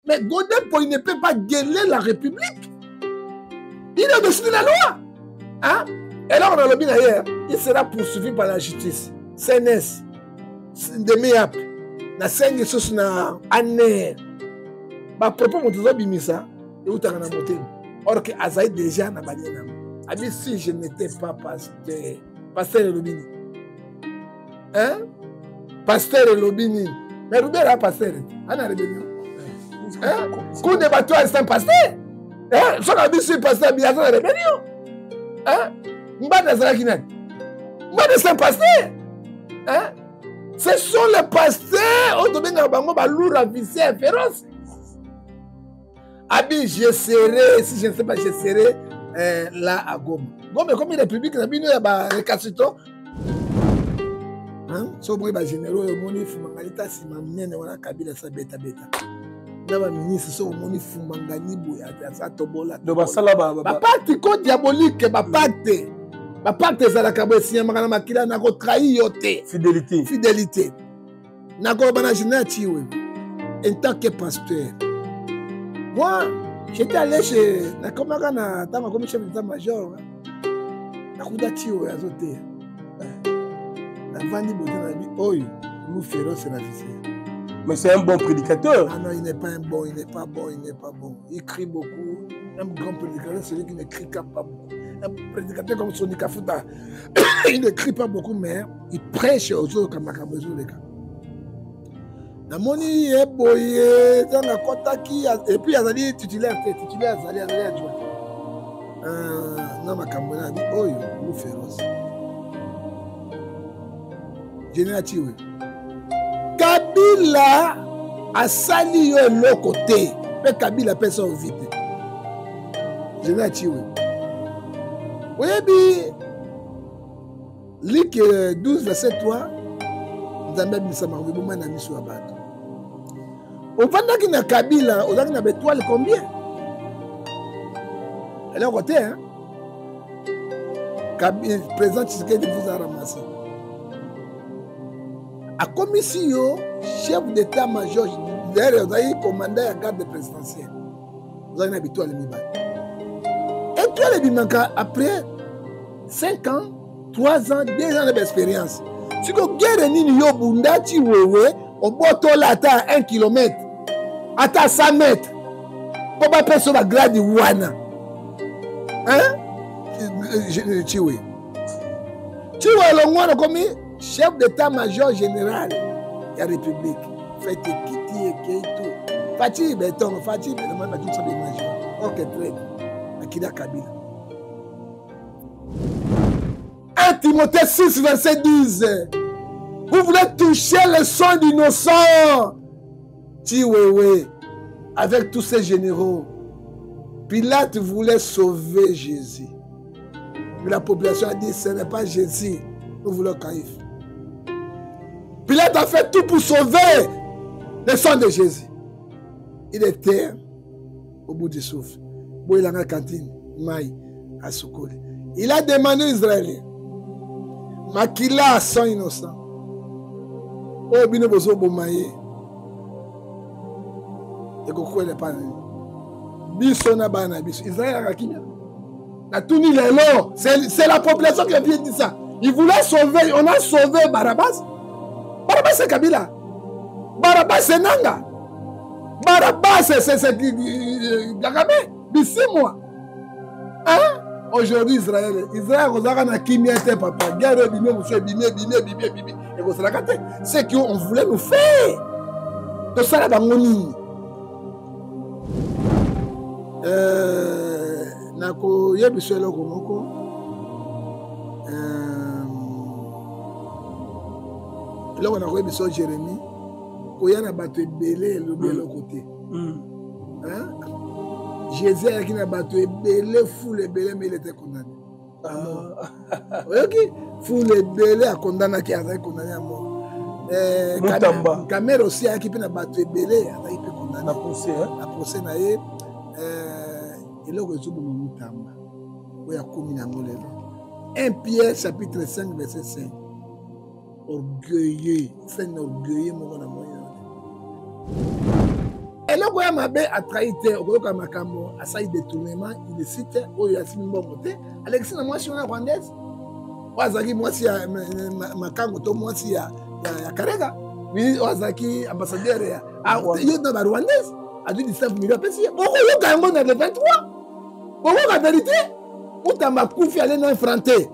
Mais Godin, il ne peut pas gueuler la République. Il est au-dessus de la loi. Hein? Et là, on a le bien ailleurs. Il sera poursuivi par la justice. CNS. Demi-ap. Na sengi sous na année. Bah, propos mon toujours bimisa. Et où t'as un moté. Or que Azaï déjà n'a pas dit. Abi, si je n'étais pas pasteur. Pasteur Lobini. Hein? Pasteur Lobini. Mais Roubert a pasteur. On a rébellion. Hein? Coup de bateau, c'est un pasteur. Hein? Son ami, c'est pasteur, il y a une rébellion. Hein? Mbada Zarakinan. Mbada, c'est un pasteur. Hein? Ce sont les pasteurs au domaine de Bango, lourd, vicieux, féroce. Abi, je serai, si je ne sais pas, je serai là à Goma. Goma, comme une république, il y a des récalcitrants. Sobre ba généraux et moni fumangalita si mamene wana kabila sa beta beta. N'aba ministre so moni fumangani boya sa tobola. Do basala ba pacte ko diabolique ba pacte. Ba pacte za la kabo si makana makila na ko trahir yote. Fidélité. Na ko bana jinati we. En tant que pasteur. Moi, j'étais allé chez na komaka na tama comme chef d'état-major. Na kudati we azote. Mais c'est un bon prédicateur. Ah non, il n'est pas un bon, il n'est pas bon, il n'est pas bon. Il crie beaucoup. Un grand prédicateur, c'est celui qui ne crie pas beaucoup. Un prédicateur comme Sonny Kafuta, il ne crie pas beaucoup, mais il prêche aux autres comme Makabezo les gars. Namoni est boyé, dans la Kotaki, et puis il y a des titulaires, Zali adjoint. Non, Makabezo a dit, oh, nous féroce. Kabila a sali yo l'autre côté. Mais Kabila peut s'en vite. Général oui, bien. Luc 12, verset 3. Nous avons mis ça, mais nous avons mis sur la bateau. Au pendant qu'il y a Kabila, on a une étoile combien? Elle est au côté, hein? Kabila, président Tshisekedi vous a ramassé. A commission, chef d'état-major, d'ailleurs, vous avez commandé la garde présidentielle. Vous avez habitué à l'Emiba. Et toi, les Bimanka, après 5 ans, 3 ans, 2 ans d'expérience, si vous avez une yobunda, tu vois, au bout là, à 1 km, à 100 mètres, pour pas passer la grade de Wana. Hein? Tu vois, le Wana comme chef d'état-major général de la République. Faites quitter Keito. Fatih Béton, Fatih Béton, Fatih Béton, ok, très bien. Akida Kabila. 1 Timothée 6, verset 10. Vous voulez toucher le sang d'innocents. Tiwewe, avec tous ces généraux. Pilate voulait sauver Jésus. Mais la population a dit, ce n'est pas Jésus. Nous voulons Caïphe. Pilate a fait tout pour sauver le sang de Jésus. Il était au bout du souffle. Il a la cantine, Maï, à Soukoli. Il a demandé aux Israéliens, Makila à sang innocent. Oh, bino bozo bomaye. Et koko n'est pas. Bisona bana biso. Israël a kimia. Na tuni lelo. C'est la population qui a bien dit ça. Il voulait sauver, on a sauvé Barabbas. Barabbas c'est Kabila. Barabbas c'est Nanga. Barabbas c'est Gagame. D'ici moi. Hein? Aujourd'hui Israël on a na kimia te papa. Guerre bimé monsieur bimé. Et vous savez c'est qu'on voulait nous faire. De ça là bangoni. Nako yebiso eloko moko. Là on a vu sur Jérémie, il y a un bateau belé le côté. Jésus a un bateau belé, fou le belé, mais il était condamné. Ok, fou le belé a condamné qui a été condamné à mort. Caméra aussi a équipé un bateau belé, a été condamné. La procès n'a eu. Et là on a vu Moutamba, où il y a commis un mollet. 1 Pierre chapitre 5 verset 5. Orgueilleux, c'est un orgueilleux moment. Et eloko ya mabe atrahi te okoyoka makambo asali détournement illicite oyo asimi mbongo te alekisi na mwasi wana rwandaise oyo azalaki mwasi ya makango to mwasi ya karega oyo azalaki ambassadeur ya yo na barwandaise azwi 19 millions apesi ye bokoyoka yango na le 23 bokoyoka verité mutamba kufi ale na infrante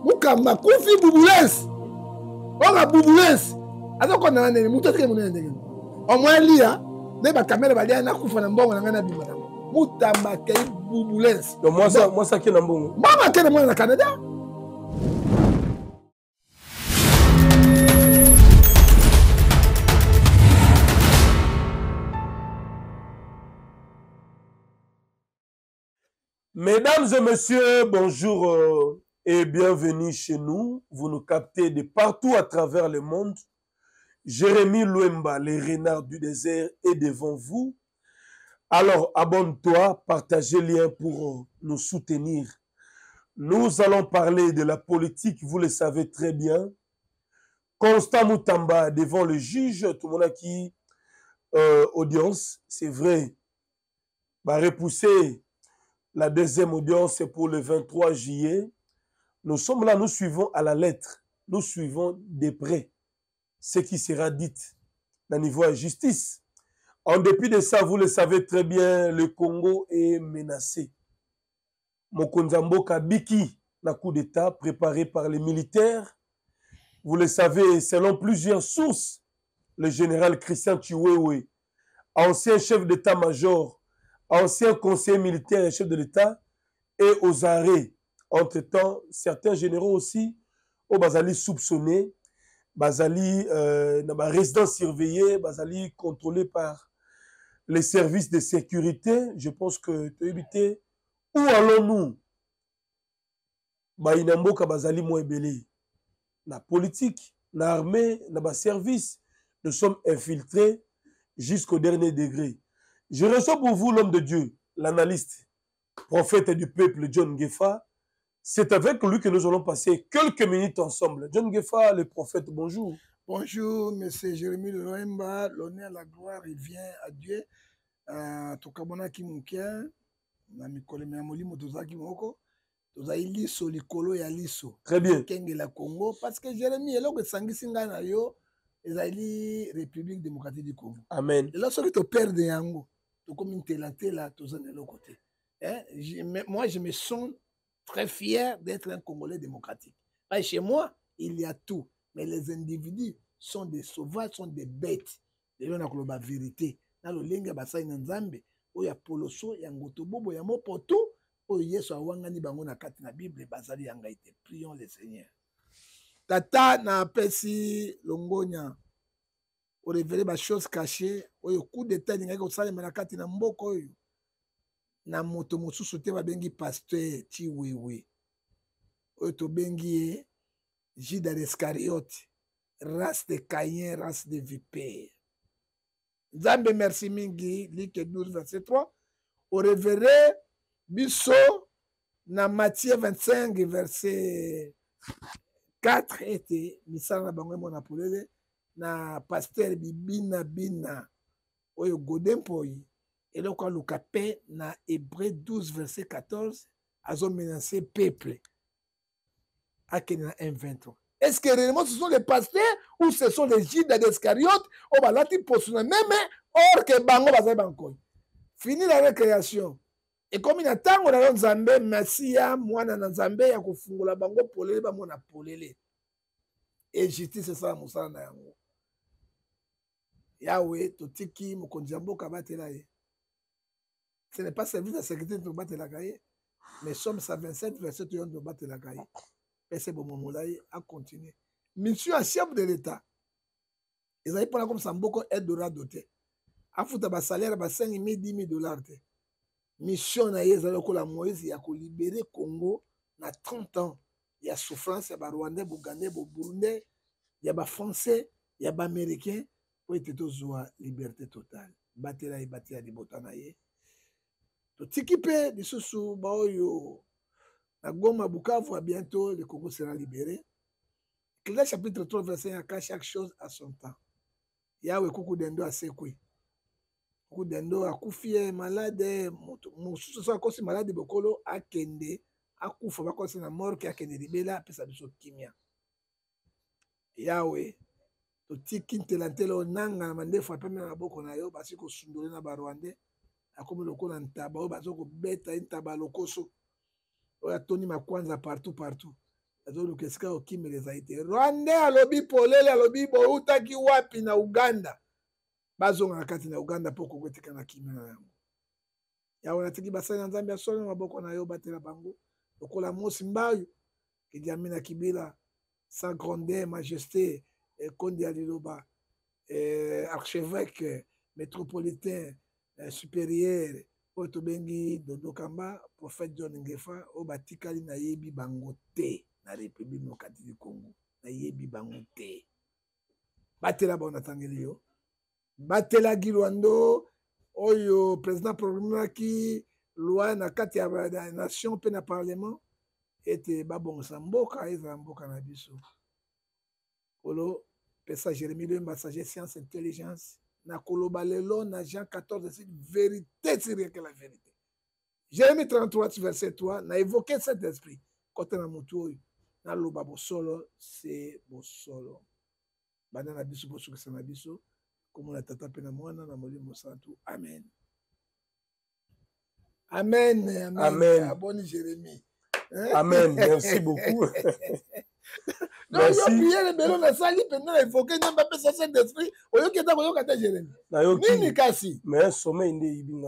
mukamba kufi bubulensi oka bubulensi azokona na nini mutu atike monene ndenge omwalia nde bakamera balia nakufa na mbongo na ngai nabima nango mutamba kei bubulensi mwasi ake na mbongo mama ake na mwana na Canada. Mesdames et messieurs, bonjour et bienvenue chez nous. Vous nous captez de partout à travers le monde. Jérémy Louemba, les renards du désert, est devant vous. Alors, abonne-toi, partagez le lien pour nous soutenir. Nous allons parler de la politique, vous le savez très bien. Constant Moutamba devant le juge, tout le monde a qui audience, c'est vrai, va repousser la deuxième audience, c'est pour le 23 juillet. Nous sommes là, nous suivons à la lettre, nous suivons de près ce qui sera dit au niveau de la justice. En dépit de ça, vous le savez très bien, le Congo est menacé. Mokonzambo Kabiki, la coup d'État préparé par les militaires. Vous le savez, selon plusieurs sources, le général Christian Chiwewe, ancien chef d'état-major, ancien conseiller militaire et chef de l'État, et aux arrêts. Entre-temps, certains généraux aussi, au Bazali soupçonnés, Bazali dans ma résidence surveillée, Bazali contrôlé par les services de sécurité. Je pense que tu as évité. Où allons-nous? Bainamboka Bazali Moebele. La politique, l'armée, le service, nous sommes infiltrés jusqu'au dernier degré. Je reçois pour vous l'homme de Dieu, l'analyste, prophète du peuple John Ngefa. C'est avec lui que nous allons passer quelques minutes ensemble. John Ngefa, le prophète, bonjour. Bonjour, monsieur Jérémy Louemba. L'honneur, la gloire, il vient à Dieu. Tokabona Kimoukia, Namikole Miamolimo Tozaki Moko, Tozaï Liso, Likolo ya Liso. Très bien. Kenge la Congo, parce que Jérémy, il y a Sangi Singana yo, Ezali République démocratique du Congo. Amen. Et lorsque tu perds des yango, tu comme une télé là, tu es de l'autre côté. Moi, je me sens très fier d'être un Congolais démocratique. Parce que chez moi, il y a tout. Mais les individus sont des sauvages, sont des bêtes. Et là, on a la vérité. Dans le linga basai nzambe, o ya poloso, ya ngotobobo, ya mopoto, o yeso awangani bango na kati na Bible, basali yanga ite. Prions le Seigneur. Tata na pesi longonya, o révéler ba choses cachées, o yo coup d'état ninga ko sale manakati na mboko oyo. Na moto mosusu te ba bengi pasteur Chiwewe. O to bengi Judas Iscariote, race de Caïn, race de vipère. Nzambe merci mingi, Luc 12, verset 3. Au révéré, biso, na Matthieu 25, verset 4, était, misala na bango mona polele, na pasteur bibina bina, oyo godempoi, et donc le capé na Hébreu 12, verset 14, azo menacer peuple. Akeni na 1,23. Est-ce que réellement ce sont les pasteurs ou ce sont les Judas d'Iscariote ou balati posuna même or que bango bazai bankoy. Fini la récréation. Et comme il a tant on a Nzambe Masia mwana na Nzambe ya kufungula bango polele ba mona polele. Et justice c'est ça musala na yango. Yahweh totiki mokonzi mboka batela ye. Ce n'est pas service de sécurité de batela kaye, mais Somme 127 verset 1 de batela kaye. Et c'est bon, mon a continué. Monsieur un chef de l'État, ils avaient pas comme ça beaucoup d'aide doté. A foutu un salaire de 5 000, 10 000 $. Mission na yezalo ko la Moïse ya ko libérer Congo na 30 ans. Il y a souffrance, il y a Rwandais, Bougandais, Burundais, il y a Français, il y a Américains pour être tous à liberté totale. Batela et batela di botana ye. To tikipe di susu ba oyo à Goma, Bukavu, à bientôt, le Congo sera libéré. Ecclésiaste chapitre 3, verset 1, chaque chose à son temps. Yahweh Kuku Dendo a sekwe. Kudendo akufie malade mususu so akosi malade bokolo akende akufa bakosi na morke akende libela apesa biso kimia. Yawe totiki ntelantele onanga na mandefu apeme na boko na yo basi kosundole na barwande akomi lokola ntaba oyo bazo kobeta ntaba lokoso oyo atoni makwanza partout azoluka esika okimeleza ite rwande alobi polele alobi boutaki wapi na Uganda bazonga na kati na Uganda mpo kokotika na kimia na yango. Yawe natiki basali na Nzambe asolo na maboko na yo batela bango lokola Mosi Mbayu Idi Amin Kibila sa grandeur majesté Kondi Aliloba archevêque métropolitain supérieur oyo tobengi Dodo Kamba prophète John Ngefa oyo batikali na yebi bango te na République démocratique du Congo na yebi bango te batela bango natangeli yo batela Gilwando oyo président programmaki loi na kati ya nation pe na parlement ete babongisa mboka ezala mboka na biso kolo pesa Jérémie Luemba sagesse science intelligence na koloba lelo na Jean 14 c'est vérité c'est rien que la vérité. Jérémie 33 verset 3 na évoqué cet esprit côté na mutu oyo na loba bosolo c'est bosolo bana na biso bosukisa na biso comme na tata pe na mwana na molimo santu amen amen amen, amen. Aboni Jérémie. Amen, merci beaucoup. Merci. Non, prier les belons na sali pendant évoquer n'importe pas ça Saint-Esprit. Oyo keta koyo kata Jérémie. Nini kasi? Mais sommeil ndé ibinga.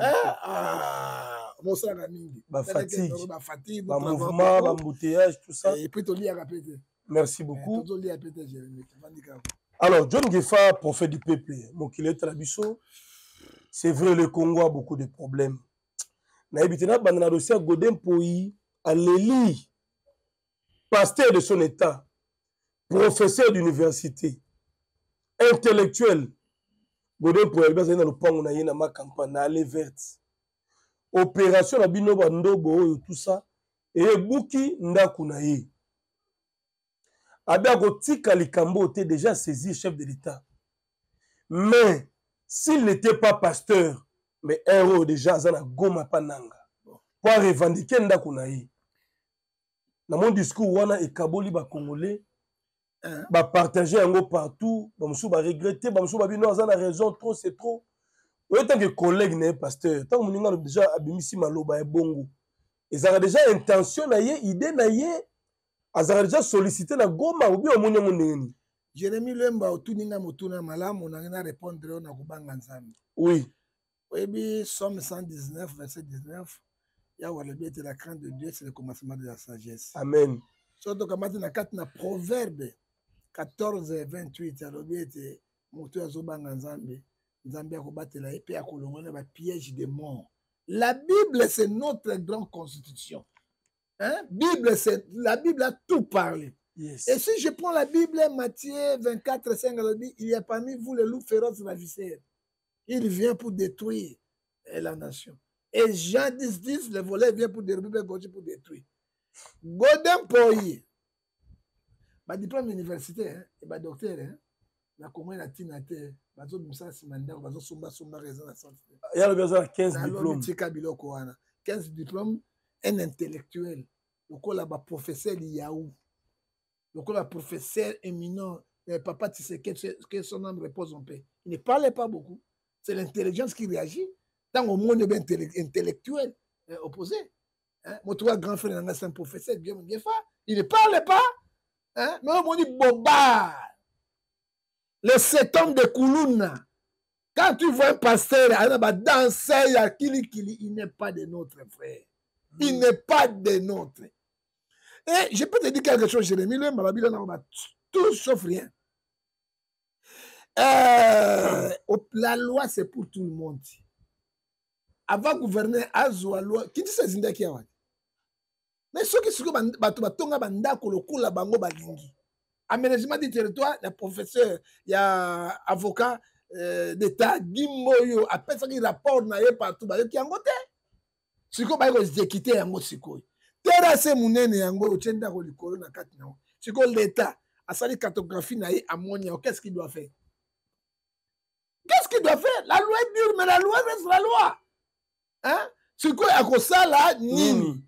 Mosala mingi. Ba fatigue, ba mouvement, ba embouteillage, tout ça. Et puis to lia répéter. Merci beaucoup. To lia répéter Jérémie. Alors, John Ngefa, prophète du peuple, mon kilé Trabiso, c'est vrai le Congo a beaucoup de problèmes. Na ibitena bandana dossier Godin Poyi Aléli, pasteur de son état, professeur d'université, intellectuel, Godin Poyi Alba Zena Lupango na yena ma campagne na allée verte. Opération na bino bandobo tout ça et buki ndaku na ye. Abia Gotika Likambo était déjà saisi chef de l'État. Mais s'il n'était pas pasteur, mais héros déjà Zana Goma Pananga, pour revendiquer ndaku na ye. Dans mon discours, wana et Kaboli ba Congolais, ba partager yango partout, ba musu ba regretter, ba musu ba bino azana raison trop c'est trop. En tant que collègue né pasteur, tant que nous déjà abimisi maloba e bongo. Ils avaient déjà intention na ye, idée na ye, ils avaient déjà sollicité na Goma ou bien au monde mondeni. Jérémie Luemba otuninga motuna malamu na ngena répondre na kubanga nzambe. Oui. Oui, Somme 119 verset 19. La crainte de Dieu, c'est le commencement de la sagesse. Amen. Surtout quand on a na Proverbe 14 et 28, alors bien était moto azobanga nzambe, nzambe akobatela epé akolongona ba piège de mort. La Bible c'est notre grande constitution. Hein? La Bible a tout parlé. Yes. Et si je prends la Bible, Matthieu 24, 5, il y a parmi vous le loup féroce ravisseur. Il vient pour détruire la nation. Et Jean 10, 10, le volet vient pour dérober, pour détruire. Godin Poyi, ba diplôme universitaire, et ba docteur, na Congo na tinate, bazo bimsa simanda, bazo somba raison na santé. Il y a besoin de 15 diplômes. 15 diplômes, un intellectuel. Donc là, ba professeur Yaou. Donc là, professeur éminent, Papa Tshisekedi, que son nom repose en paix. Il ne parlait pas beaucoup. C'est l'intelligence qui réagit. Dans le monde intellectuel opposé. Hein? Mon trois grand frère, c'est un professeur, il ne parlait pas. Hein? Mais on dit Boba, le 7 hommes de Koulouna. Quand tu vois un pasteur, danser à Kili, il n'est pas de notre frère. Il n'est pas de notre. Et je peux te dire quelque chose, Jérémie, tout sauf rien. La loi, c'est pour tout le monde. Avant gouverner, Azwa loi, qui dit ça, Zindaki Awad. Mais ceux qui sont batonga bandako lokula bango balingi. Aménagement du territoire, il y a professeur, il y a avocat d'État, Gimoyo, après ça, il rapporte partout, il y a un côté. Siko ba ko zekite yango siko. Terrasse munene yango ochenda ko likolo na kati na. Siko l'État a sali cartographie na ye amonia, qu'est-ce qu'il doit faire? Qu'est-ce qu'il doit faire. La loi est dure, mais la loi reste la loi. Hein? C'est quoi à ça là, nini.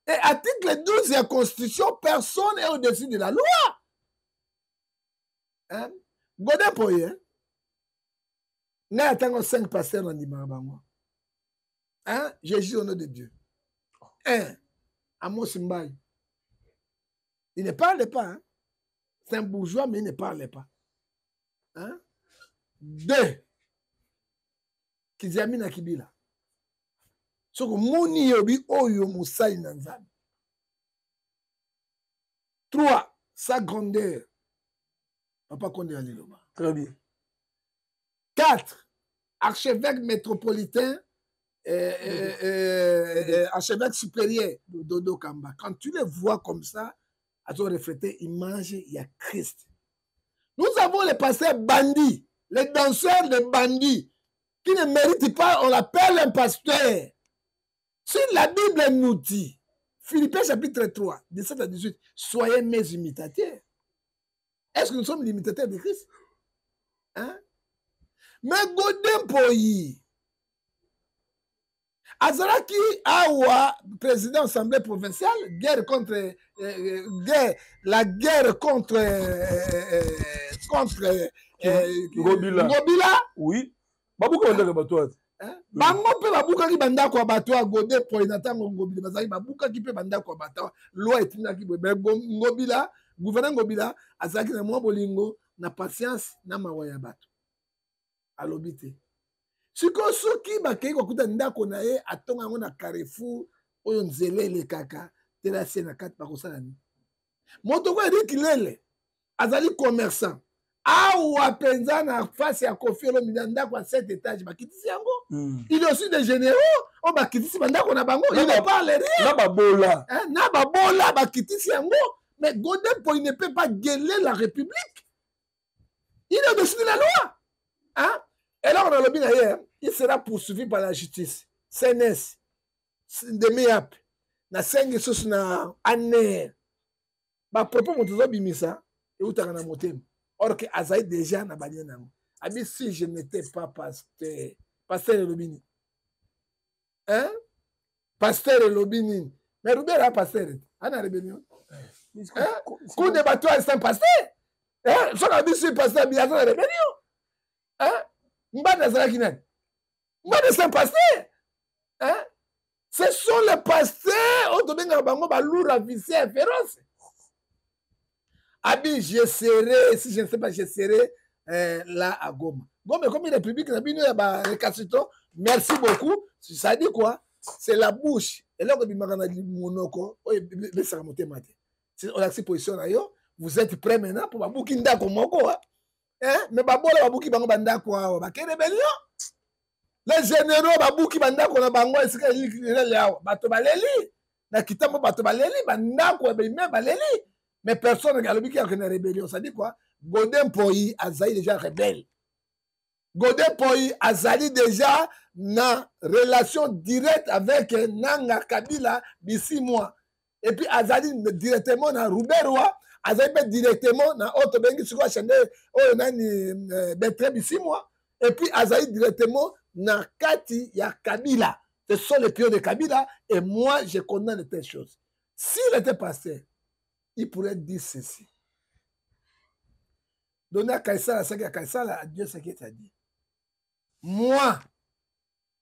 Et article 12 de la Constitution, personne n'est au-dessus de la loi. Hein? Godin Poye, hein? N'a atteint 5 pasteurs dans Dimabango. Hein? Jésus au nom de Dieu. 1. Amos Mbaye. Il ne parlait pas. Hein? C'est un bourgeois, mais il ne parlait pas. Hein? 2. Kiziami na Kibila. Soko moni yobi oyo musali na nzambe. 3. Sa grandeur. Papa Condé Aliloba. Très bien. 4. Archevêque métropolitain, archevêque supérieur de Dodo Kamba. Quand tu les vois comme ça, à ton refléter image, il y a Christ. Nous avons les pasteurs bandits, les danseurs de bandits, qui ne méritent pas, on l'appelle un pasteur. Si la Bible nous dit, Philippiens chapitre 3, 17 à 18, soyez mes imitateurs. Est-ce que nous sommes l'imitateur de Christ? Hein? Mais Godin Poyi, Azaraki Awa, président de l'Assemblée provinciale, la guerre contre Ngobila. Oui. Babouka on bateau. Bango pe babuka ki banda kwa bateau a Godin Poyi natango Ngobila bazali babuka ki pe banda kwa bateau. Loi etina ki Ngobila, gouverneur Ngobila, azaki na mwa bolingo na patience na mawaya bato. Alobite. Siko soki bakei kokuta ndako na ye atonga ngo na Carrefour oyo nzele le kaka terrasse na kati bakosala ni. Moto ko edi kilele azali commerçant. Awa penza na face ya Kofi Olomide ndako à 7 étages bakitisi yango. Il est aussi des généraux o bakitisi bandako na bango. Il ne parle rien. Na babola. Hein, na babola bakitisi yango. Mais Godin Poyi ne peut pas gueuler la République. Il est au-dessus de la loi. Hein? Et là, on a le bien hier, il sera poursuivi par la justice. CNS, Ndemiap, na 5 sous na année. Bah, propos mon bimisa, et où t'as un motem. Or que Azaï déjà na banyanam. Abi si je n'étais pas pasteur Lobini. Hein? Pasteur Lobini. Mais Roubert a pasteur. On a rébellion. Hein? Coup de bateau, c'est un pasteur. Hein? Son ami sur pasteur, il y a une rébellion. Hein? Mbada Zarakinan. Mbada c'est un pasteur. Hein? Ce sont les pasteurs au domaine de Bango, lourd, vicieux, féroce. Abi, je serai, si je ne sais pas, je serai là à Goma. Goma, comme il est public, il y a récapitulation. Merci beaucoup. Ça dit quoi? C'est la bouche. Et là, on a dit monoko. On a cette position là. Vous êtes prêts maintenant pour Babouki Ndako Moko? Hein? Mais Babola Babouki Bango Bandako, quelle rébellion? Les généraux Babouki Bandako na Bango, est-ce qu'il y a là? Batobaleli. Na Kitamo Batobaleli, Bandako, Baleli. Mais personne n'a qui a une rébellion. Ça dit quoi? Godin Poyi Azali déjà rebelle. Godin Poyi Azali déjà na relation directe avec Nanga Kabila d'ici mois. Et puis Azali directement na Rouberwa. Azali directement na Otto Bengi Siko Chende oh nani Bertrand d'ici mois. Et puis Azali directement na Kati ya Kabila. Ce sont les pions de Kabila. Et moi, je connais de telles choses. S'il était passé, il pourrait dire ceci. Donner à Caïsar ce qu'à Caïsar, à Dieu ce qu'il t'a dit. Moi,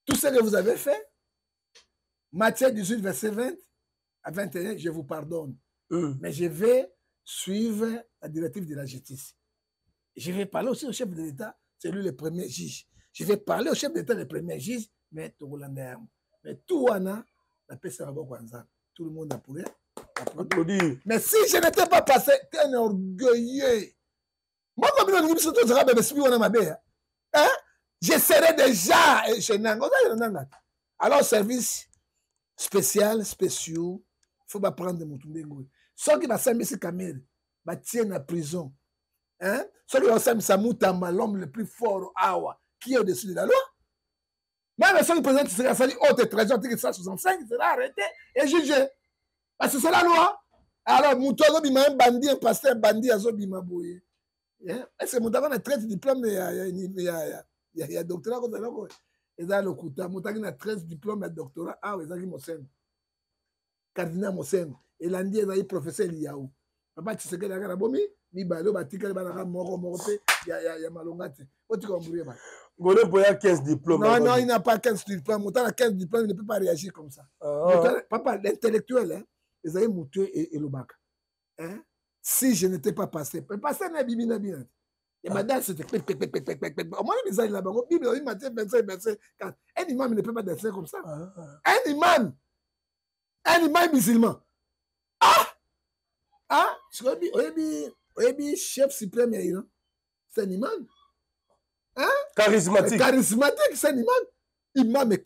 tout ce que vous avez fait, Matthieu 18, verset 20 à 21, je vous pardonne. Mais je vais suivre la directive de la justice. Je vais parler aussi au chef de l'État, c'est lui le premier juge. Je vais parler au chef de l'État, le premier juge, mais tout le monde a pourri. Mais si je n'étais pas passé, t'es un orgueilleux. Moi, comme je serais déjà chez Nango. Alors, service spécial, spéciaux, il faut prendre des moutons. Ceux qui vont s'amuser Kamel, va tirer en prison. Ceux qui vont s'amuser Moutamba, l'homme le plus fort, Awa, qui est au-dessus de la loi. Même ceux qui présentent sera sali haute trésor, article 165, sera arrêté et jugé. Parce que c'est la loi. Alors, Moutozo bima un bandit, un pasteur bandit, azo bima boye. Est-ce que Moutava a traité diplôme Il y a doctorat comme ça. Ils ont le couteau. Ils ont 13 diplômes de doctorat. Ah, ils ont Mosen. Cardinal Mosen. Et l'Andi, ils ont professeur Liaou. Papa, tu sais que la bomi, ni balo, batika, le balaka, moro, il y a malongate. Où tu comprends? Goné Boya 15 diplômes. Non, il n'a pas 15 diplômes. Mouton a 15 diplômes, il ne peut pas réagir comme ça. Papa, l'intellectuel, hein, ils ont Moutou et le bac. Hein? Si je n'étais pas passé, passé n'a bibi n'a bien. Et madame, c'était au moins les années là-bas, Bible, il m'a dit 25, 24. Un imam ne peut pas danser comme ça. Un imam musulman. Tu vois, chef suprême, c'est un imam. Hein? Charismatique. Charismatique, c'est un imam. Imam,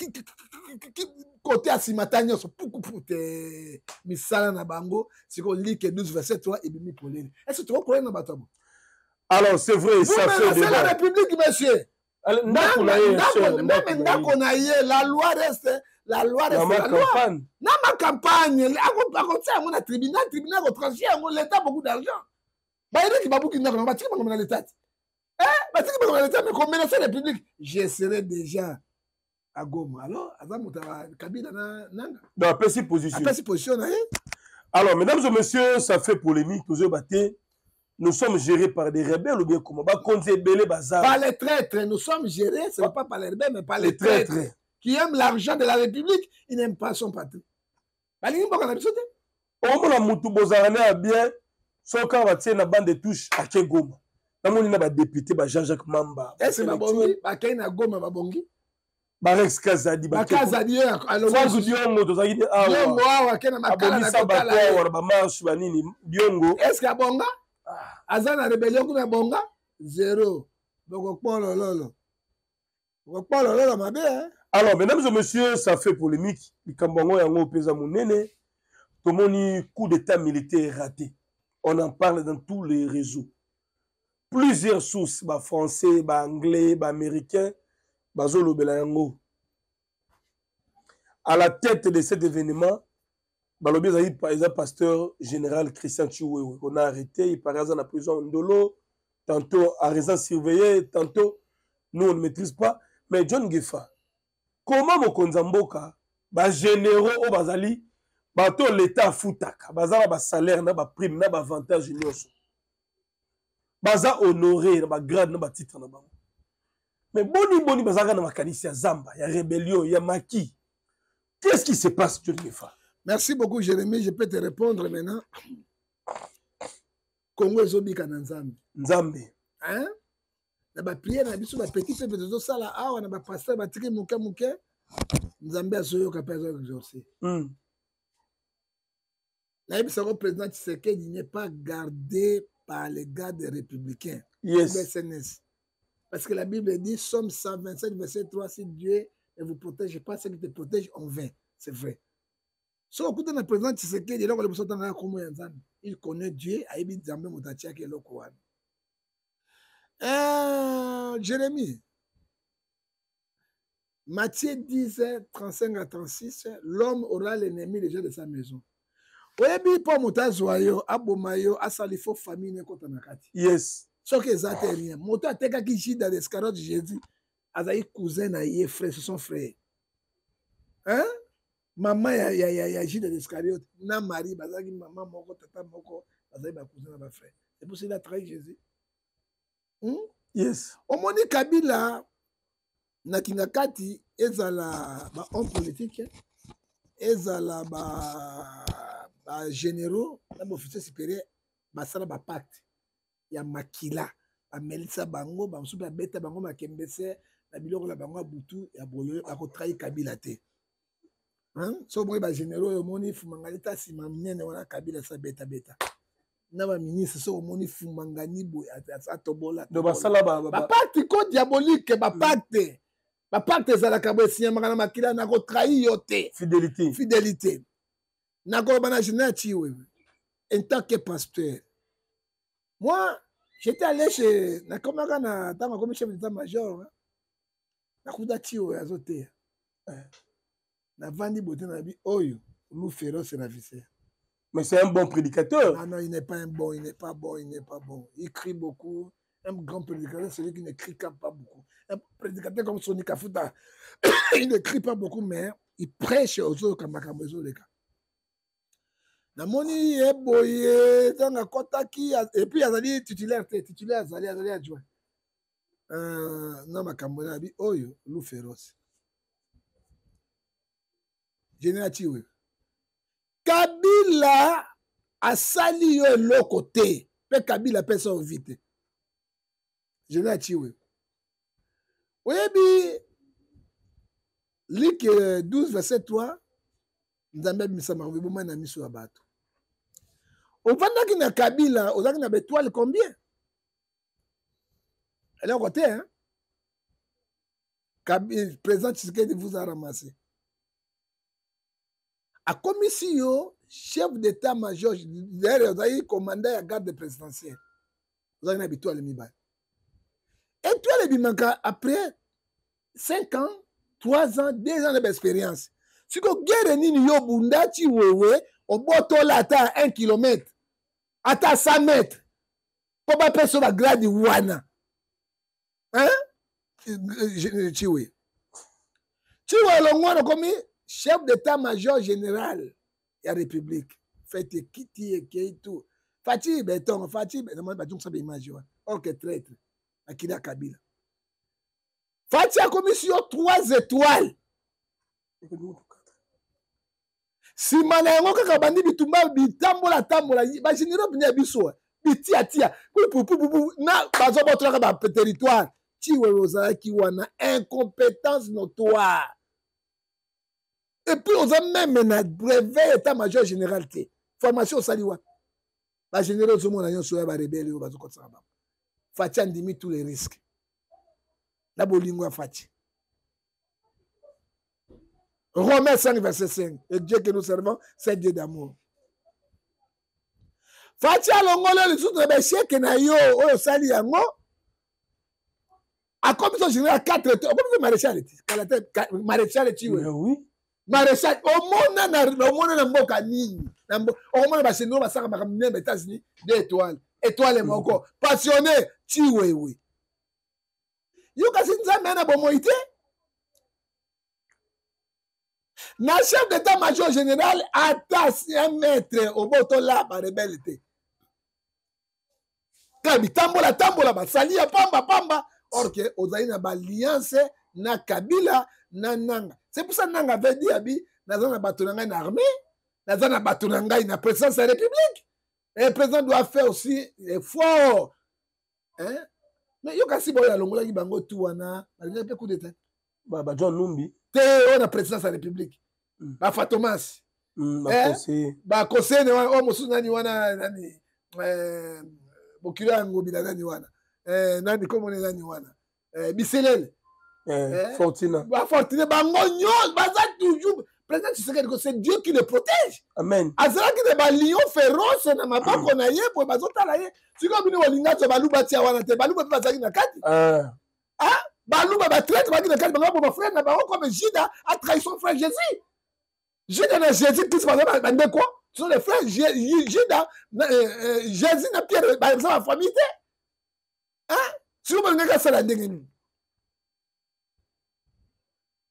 côté asimatanya, c'est pour misala na bango, c'est qu'on lit que 12 verset 3 et bimi pour l'île. Est-ce que tu vois pour l'île na batamo? Alors, c'est vrai, ça fait c'est la République, monsieur. La loi reste la loi. Dans ma campagne, à tribunal tranché, l'État a beaucoup d'argent. Je serai déjà à Goma. Alors, position. Alors, mesdames et messieurs, ça fait polémique. Nous sommes gérés par des rebelles ou bien comment? Par les traîtres. Nous sommes gérés, ce n'est pas par les rebelles, mais par les traîtres qui aiment l'argent de la République. Ils n'aiment pas son patrie. Au moins, la moutou bozarane a bien son cas va tirer la bande de touche à Kegoma. On a député Jean-Jacques Mamba. Est-ce que Babongi Bakena Goma Babongi Barex Kazadi Bakazadi alors Diongo tozaki Diongo awa kena makala na kotala wa ba marche banini Diongo est-ce que Bonga Azana rébellion kuna Bonga 0 donc Polo lolo mabe. Alors mesdames et messieurs, ça fait polémique Likambongo yango pesa munene tomoni coup d'état militaire raté. On en parle dans tous les réseaux. Plusieurs sources, français, anglais, américains, à la tête de cet événement, par exemple, pasteur général Christian Chioué, on a arrêté, il paraît dans la prison Ndolo, tantôt à raison surveillée, tantôt nous on ne maîtrise pas. Mais John Gefa, comment Mokonzamboka, généraux au Bazali, l'État foutaka, bazala salaire, na prime, na avantage nyonso. Baza honoré, na grade, na titre na bango. Mais boni bazaka na makanisi ya Zamba, ya rébellion, ya maki. Qu'est-ce qui se passe, John Gefa? Merci beaucoup, Jérémy. Je peux te répondre maintenant. Congo ezobika na Nzambe. Nzambe. Hein? Na ba prière na biso ba petit peu de sala awa na ba pasteur ba tiki muke. Nzambe azoyoka pa exaucer. Le président Tshisekedi n'est pas gardé par les gardes républicains. Yes. Parce que la Bible dit, Somme 127, verset 3, si Dieu ne vous protège pas, ce qui te protège en vain. C'est vrai. So, au le président Tshisekedi, il connaît Dieu, Jérémie, Matthieu 10, 35 à 36, l'homme aura l'ennemi déjà de sa maison. Oyebi po mutazwa yo aboma yo asali fo famille kota na kati. Yes. Soki ezate rien. Moto atekaki Judas d'Iscariote Jésus azali cousin na ye frère, son frère. Hein? Maman ya Judas d'Iscariote na Marie bazaki maman moko tata moko bazali ba cousin na ba frère. C'est pour ça qu'il a trahi Jésus. Yes. Omoni Kabila na kingakati ezala ba homme politique ezala ba généraux, officier supérieur, basala ba pacte ya makila, ba melisa bango, ba musuba beta bango makembese, na biloko la bango butu ya boyo ba ko trahi Kabila te. Hein? So moi ba généraux yo moni fumangalita sima minene wana Kabila sa beta. Na ba ministre so moni fumangani bo atobola. Do basala ba pacte ko diabolique, ba pacte. Ba pacte za la kabo sinya makana makila na ko trahi yo te. Fidélité. En tant que pasteur, moi, j'étais allé chez comme chef d'état-major. Mais c'est un bon prédicateur. Ah non, il n'est pas bon. Il crie beaucoup. Un grand prédicateur, c'est celui qui n'écrit pas beaucoup. Un prédicateur comme Sonny Kafuta, il n'écrit pas beaucoup, mais il prêche aux autres comme Makambezo les gars. Namoni eboye tanga kotaki et puis azali titulaire azali adjoint. Na makambo na bi oyo loup féroce. Général Chiwe. Kabila asali yo eloko te pe Kabila pesa vite. Général Chiwe. Oyebi Luc 12 verset 3 Nzambe misama boma na miso ya bato. Ovandaki na Kabila, ozaki na bétoile combien? Elle est à côté, hein? Kabila, président Tshisekedi vous a ramassé. A commission, chef d'état-major, d'ailleurs, vous avez commandé la garde présidentielle. Vous avez une bétoile mi-bas. Et toi, les bimanka, après 5 ans, 3 ans, 2 ans d'expérience. Si vous avez une guerre, bundachi wewe, au boto là, à 1 kilomètre, à 100 mètres, pour pas passer la grade wana. Hein? Chiwe. Chiwe, l'ongwana comme chef d'état-major général de la République. Faites kiti et tout. Fati beton, Fati beton, batung sa image. Or que traître. Akida Kabila. Fati a commission 3 étoiles. Si manango kaka bandi bitumba bitambola ba généraux bini biso bitia na bazo botra ba territoire Chiwe Rosa qui wana incompétence notoire. Et puis on a même un brevet état-major général té formation saliwa ba généraux zo mona yon soya ba rebelle yo bazo kotsa ba Fati andimi tous les risques la bolingo Fati. Romains 5, verset 5. Et Dieu que nous servons, c'est Dieu d'amour. Fatia longolo le sous de chèque na yo o sali yango. A commission générale 4 étoiles. Comment maréchal maréchal Chiwe. Oui. Maréchal au monde na mboka nini. Au monde ba seno ba saka ba kamine ba États-Unis 2 étoiles. Étoile moko. Passionné Chiwe oui. Yo kasi nzambe na bomoité. Na chef d'état-major général attache un maître au boto là par rebelle. Kabi tambola ba sali ya pamba or que ozaï na alliance na Kabila na Nanga. C'est pour ça Nanga avait dit abi na bato na na armée, na bato na na présidence de la République. Et le président doit faire aussi effort. Hein? Mais yo kasi boya longola ki bango tout wana, ba pe coup d'état. Ba John Numbi. On a présidence de la République. Ba Fatomas. Ba Kosé ne wana o musu nani wana nani Bokira ngobila nani wana. Nani comme on est nani wana. Biselel. Fortuna. Ba Fortuna ba ngonyo ba za toujours président Tshisekedi que c'est Dieu qui le protège. Amen. Azala ki de ba lion féroce na maboko na ye po bazotala ye. Siko bino walinga to baluba tia wana te baluba ba zaki na kati. Baluba ba traite ba na kati ba frère na ba comme Judas a trahi son frère Jésus. Judas na Jésus Christ ba ndé quoi? Ce sont les frères Judas Jésus na Pierre ba la famille te. Hein? Siko ba ngaka sala ndenge ni.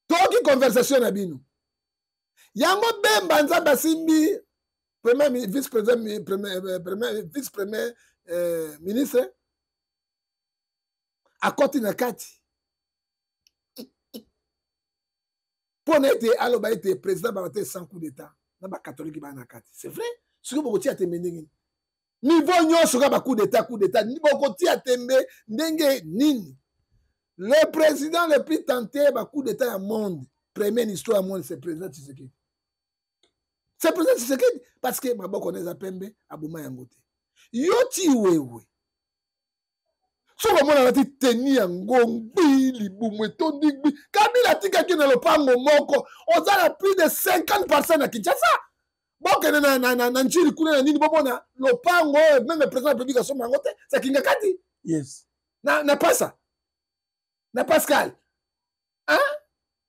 Toki conversation na bino. Yango bemba nzamba simbi premier vice-premier ministre à côté na kati pour n'être aloba été président ba sans coup d'état na ba catholique ba na kati c'est vrai ce que bokoti atembe niveau nyonso ka ba coup d'état ni bokoti atembe ndenge nini le président le plus tenté ba coup d'état au monde première histoire au monde c'est président Tshisekedi. C'est président Tshisekedi parce que maboko neza pembe abuma yangote. Yoti wewe. Soko mona lati teni yango ngili bumwe tondigbi. Kabila tika ki na lopango moko. Ozala plus de 50% na Kinshasa. Boke na nchiri kuna na nini bobona lopango même le président de la République a son mangote. C'est Kingakati. Yes. Na pasa. Na Pascal. Hein?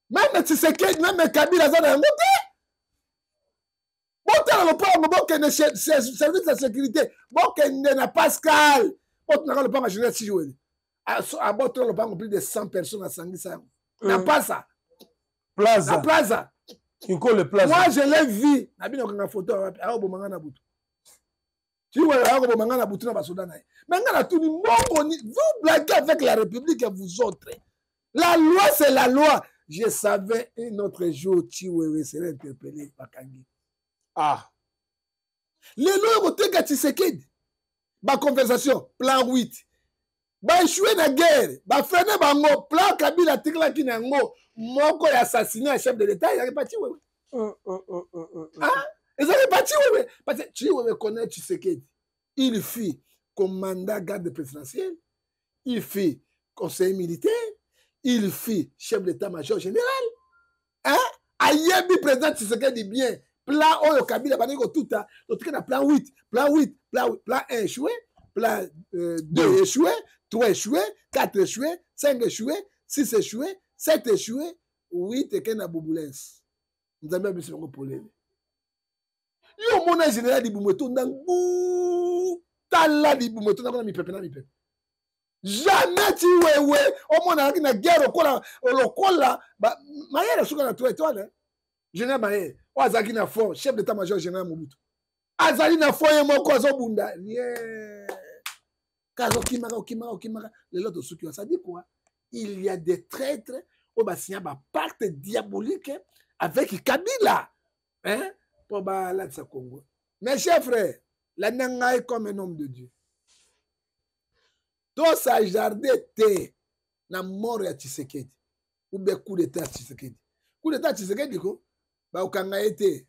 Même Tshisekedi, même Kabila zana yangote. Bon, le service de sécurité, bon, na Pascal, Autre n'a pas le plan à général si joué. À Botre le plan plus de 100 personnes à Sangisa. N'a pas ça. Plaza. La plaza. Le plaza. Moi je l'ai vu. Na bino kanga photo à Obomanga na butu. Tu vois à Obomanga na butu na basoda na. Mais ngana tout vous blaguez avec la République et vous autres. La loi c'est la loi. Je savais un autre jour Chiwewe serait interpellé par Kangi. Ah. Les lois côté Tshisekedi. Ba conversation plan 8. Ba échoué na guerre, ba freiner bango, plan Kabila tikla ki nango, moko ya assassiné un chef de l'État, il a réparti Wewe. Ah, ils ont réparti Wewe. Parce que Chiwewe connaît Tshisekedi. Il fit commandant garde présidentielle, il fit conseiller militaire, il fit chef d'état-major général. Hein? Ayebi président Tshisekedi bien. Plan Oyo Kabila baniko tout a. Donc il y a plan 8, plan 8, plan 1 échoué, plan 2 échoué, 3 échoué, 4 échoué, 5 échoué, 6 échoué, 7 échoué, 8 et na boubulens. Nous avons besoin de polé. Yo mona général di Boumeto ndangou tala di Boumeto na mi pepe na mi pepe. Jamais tu wewe au mona na guerre lokola ba mayele suka na toi étoile. Général Maye, o azaki na fort, chef d'état-major général Mobutu. Azali na fort ye moko azobunda. Yeah. Kazo kimaka. Les autres ceux qui ça dit quoi? Il y a des traîtres au bassin ba pacte diabolique avec Kabila. Hein? Pour ba la de Congo. Mes chers frères, la nanga est comme un homme de Dieu. Tout ça jardin té na mort ya Tshisekedi. Ou bien coup d'état Tshisekedi. Coup d'état Tshisekedi ko ba ukanga ete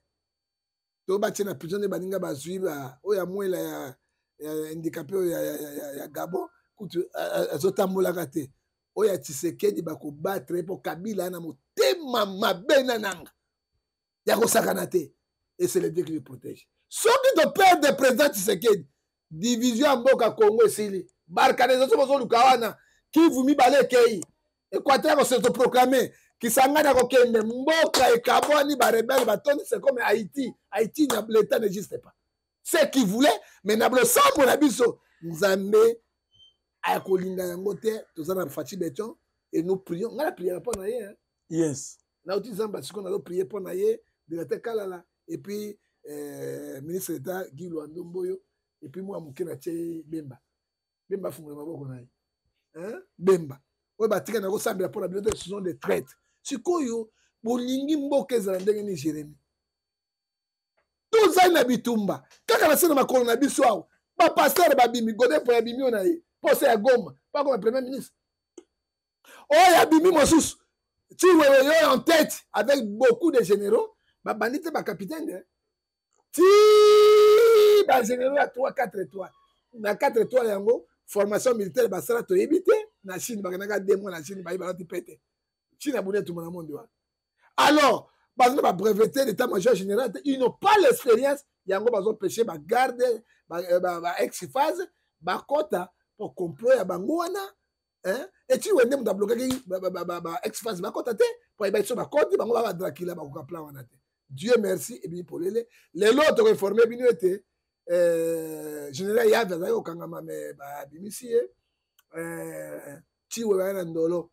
to ba tena prison de baninga bazui ba oya mwela ya handicapé ya Gabon kutu azotambola kate oya Tshisekedi ba ko battre pour Kabila na motema mabena nanga ya ko sakana te et c'est le Dieu qui le protège. Ceux qui te perdent de président Tshisekedi division en Mboka Congo esili barkanisation bozo lukawana qui vous mi balé kei Équateur va se proclamer qui s'engage à kokende mboka et kaboni ba rebelle batoni c'est comme Haïti. Haïti l'État n'existe pas. C'est qui voulait mais na blo sans pour la biso nzambe a kolinga yango te tozana fati beton et nous prions ngala prier pour na ye. Yes. Na uti zamba siko na prier pour na ye directeur Kalala et puis ministre d'État Guy Luandomboyo et puis moi mukena tche Bemba fungula maboko na ye. Hein? Bemba. Oye batika na kosambela pour la biso ce sont des traîtres. Sikoyo bolingi mboka ezala ndenge ni Jérémie. Tozali na bitumba. Kaka na sena makolo na biso awo. Ba pasteur babimi Godin pour yabimi na ye. Poste ya Goma, pas comme premier ministre. Oh yabimi mosusu. Tu vois en tête avec beaucoup de généraux, ba bandite ba capitaine. Ti ba généraux à 3 4 étoiles. Na 4 étoiles yango formation militaire ba sala to éviter na Chine ba kanaka 2 mois na Chine ba ba ti pété. Chine a boudé tout le monde. Alors, parce que la breveté d'état-major général, ils n'ont pas l'expérience. Ils ont pêché, ils garde, ex-phase, ils quota pour complot à Bangouana. Et tu vois, ils ont bloqué ex-phase, ils quota pour y sur la côte, ils ont Dracula, Dieu merci, et bien pour les autres réformés, ils étaient général Yad, au Kangama, mais Bimisie, Chiwe Ndolo.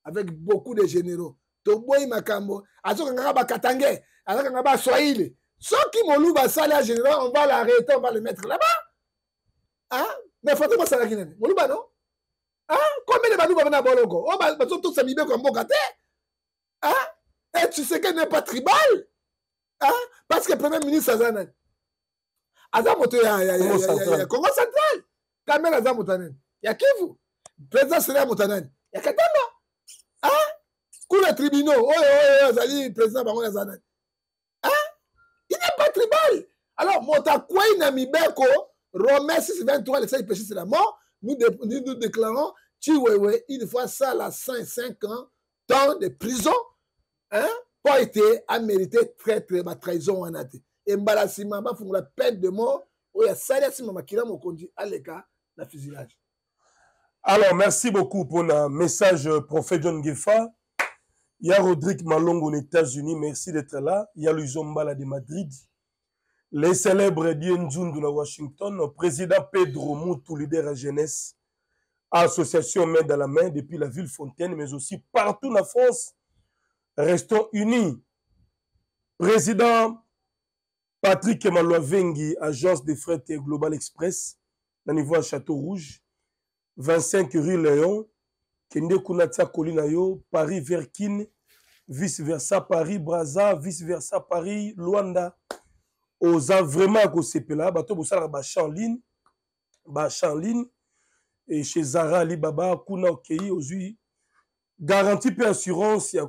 Avec beaucoup de généraux. Toboy Makambo, Azokanga Bakatangé, Azokanga Ba Swahili. Ceux qui m'ont loué ça, général, on va l'arrêter, on va le mettre là-bas. Hein? Mais faut-il pas ça là, Moulouba, non? Hein? Combien de Badou Babana Bolongo? Oh, bah, tous ces bibés comme Bokate. Hein? Et tu sais qu'elle n'est pas tribal? Hein? Parce que le premier ministre Azanan. Azamoto, Congo central. Kamel Azamotanen. Y'a qui vous? Président Sénéa Motanen. Y'a Katanga. Hein? Pour les tribunaux, oh, président Bango Zanan. Hein? Il n'est pas tribal. Alors, Motakwai Namibeko, Romain 623, le 16 péché, c'est la mort. Nous déclarons, Chiwewe, une fois ça, la 5 ans, temps de prison, hein? Pas été à mériter très trahison en athée. Et Mbalassima, pour la peine de mort, où il y a Saliasima Makira Mokondi, à l'écart, la fusillage. Alors, merci beaucoup pour le message, prophète John Gefa. Il y a Rodrigue Malongo aux États-Unis, merci d'être là. Il y a Luzombala de Madrid. Les célèbres Dienzun de la Washington, président Pedro Moutou, leader à jeunesse, association main dans la main depuis la ville Fontaine, mais aussi partout en France. Restons unis. Président Patrick Emaloavengi, agence de fret Global Express, au niveau à Château-Rouge, 25 rue Léon, Kende Kunatia Kolinayo, Paris Verkine, vice-versa Paris Brazza, vice-versa Paris Luanda. Osa vraiment à Kosepela, bateau Boussala Bacha en ligne, et chez Zara Alibaba, Kuna Okei, Ozui, garantie et assurance, il y a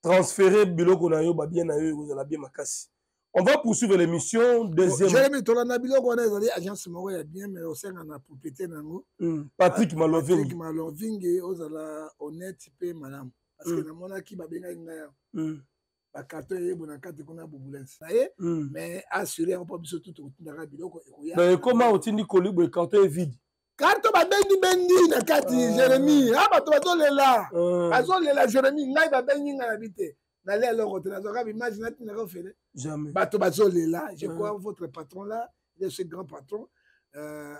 transférer biloko na yo ba bien na yo vous allez bien makasi. On va poursuivre l'émission deuxième. Jérémy tolana biloko na ezali agence moko ya bien mais au sein na propriété nango. Patrick Malovingi. Patrick Malovingi ozala honnête pe madame parce que na mona ki ba benga ngaya. Ba carton yebo na kati kuna bubulence. Mais assurer on pas biso tout na biloko ekoya. Mais comment otindi kolibo carton vide? Carton ba bendi na kati Jérémy. Ah ba to bazolela. Bazolela Jérémy ngai ba bengi na habité. N'allez alors au trésor, imaginez tu n'as fait. Jamais. Bato bazolela. Je crois votre patron là, il est ce grand patron.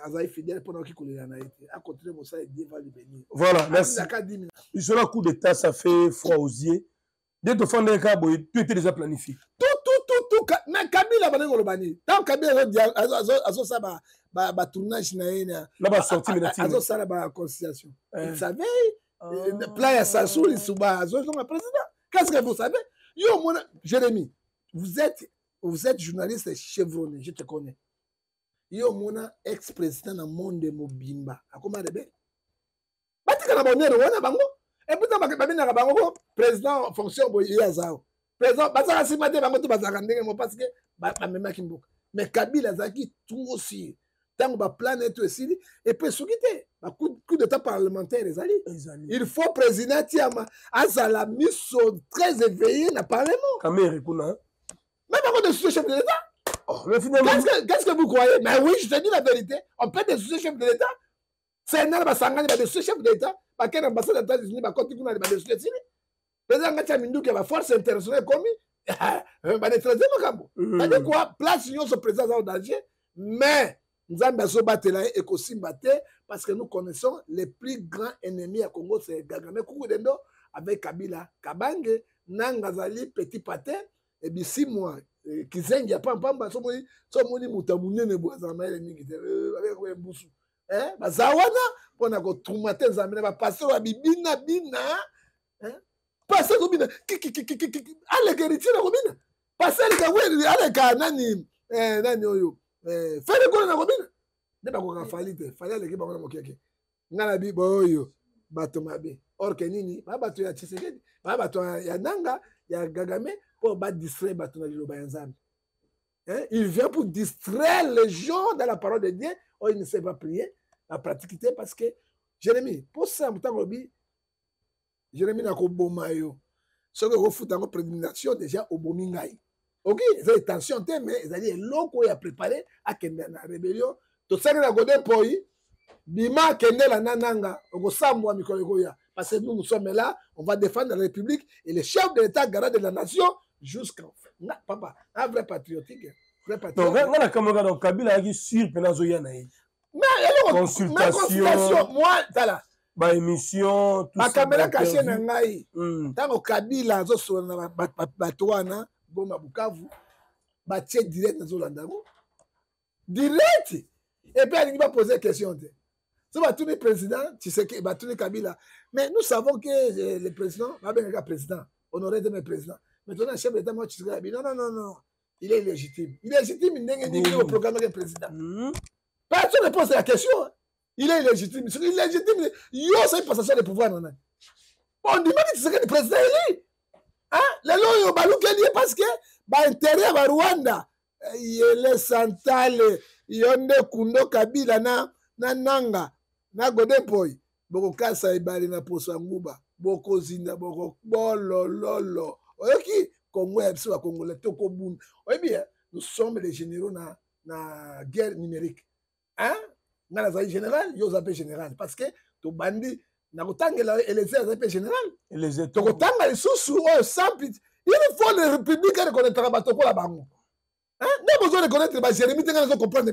Azaï fidèle pendant qu'il coulait en Haïti. À continuer mon ça et Dieu va lui bénir. Voilà, merci. Il sera coup d'état, ça fait froid aux yeux. Dès que tu fais un tout était déjà planifié. Tout. Mais Kabila va le bannir. Tant Kabila a ça ba tournage na là sortie médiatique. A ça la conciliation. Vous savez, plan ya Sassou li suba azo le président. Qu'est-ce que vous savez? Yo mon Jérémy, vous êtes journaliste chevronné, je te connais. Yo mon ex-président dans monde de Mobimba. Akoma de be. Batika na bonero wana bango. Et pourtant na bango président fonction boye yazao. Président bazaka simate bango to bazaka ndenge mo parce que ba mema kimboka. Mais Kabila zaki tout aussi. Tant ba planète aussi et peut s'occuper. Ba coup d'état parlementaire les alliés. Il faut président Tiama azala miso très éveillé na parlement. Kamere kuna. Même quand de sous-chef de l'État. Oh, mais finalement qu'est-ce que vous croyez? Mais oui, je te dis la vérité. On peut des sous-chefs de l'État. C'est un arbre sangani ba des sous-chefs de l'État. Ba quel ambassade des États-Unis ba côté kuna ba des sous-chefs. Président Ngacha Mindu qui va force internationale comme ba des traiter makambo. C'est quoi place union ce président en danger mais Nzambe azobatela ekosimbate parce que nous connaissons les plus grands ennemis à Congo c'est Gagame Koukoudendo avec Kabila Kabange Nangazali Petit Patin et puis 6 mois Kizengi a pamba somoni mutamunene boazama ele mingi avec Mbusu bazawana pona ko traumater Nzambe ba passer wa bibina passer ko bina ale geriti na ko bina passer ka we ale ka nani oyo fallait qu'on a robine ne pas qu'on fallait fallait les gens qui ont ngana bi boyo bato mabe or que nini ba bato ya Tshisekedi ba bato ya Nanga ya Gagame pour ba distraire bato na liloba ya Nzambe il vient pour distraire les gens dans la parole de Dieu ou il ne sait pas prier la pratiquer parce que Jérémy pour ça mutango robi Jérémy na ko bomayo ce que vous foutez en prédication déjà au bomingai. Ok, ils ont tension, mais ils ont dit l'eau a préparé à la rébellion. Tout ça, il a godé pour lui. Bima kende la nananga, au Samwa Mikologoya. Parce que nous sommes là, on va défendre la République et le chef de l'État, garant de la nation, jusqu'à. Papa, un vrai patriotique. Donc, on a comme un Kabila qui sur Penazoyana. Mais consultation. Moi, t'as là. Ba émission, tout ça. Ma caméra cachée n'a ngai. Tant au Kabila, zo sur na batouana. Bon, Bukavu, batie direct dans Zolandango. Direct! Et puis, il va poser une question. Si tous les présidents, tu sais que tous les Kabila. Mais nous savons que le président, pas bien le président, honoré de mes présidents. Maintenant, le chef d'État, moi, tu sais, non. Il est illégitime. Il est illégitime, il n'est pas au programme du président. Personne ne pose la question. Il est illégitime. Il est illégitime. Il y a une passation de pouvoir. On dit, mais tu sais que le président est lui. Les lois baluki parce que intérêt à Rwanda yele santale yonde kundo Kabila na nanga na godepoi boko kasa ibali na poso nguba boko zinda boko bolololo oyoki Congo ya biso congolais toko bun bien nous sommes les généraux na guerre numérique na la général yo zape général parce que to bandi na kotangela élection ya général les états tokotanga lisusu oyo sans pitié il faut les républicains reconnaître bato ko la bango Nous besoin de connaître Jérémie, tu as comprendre.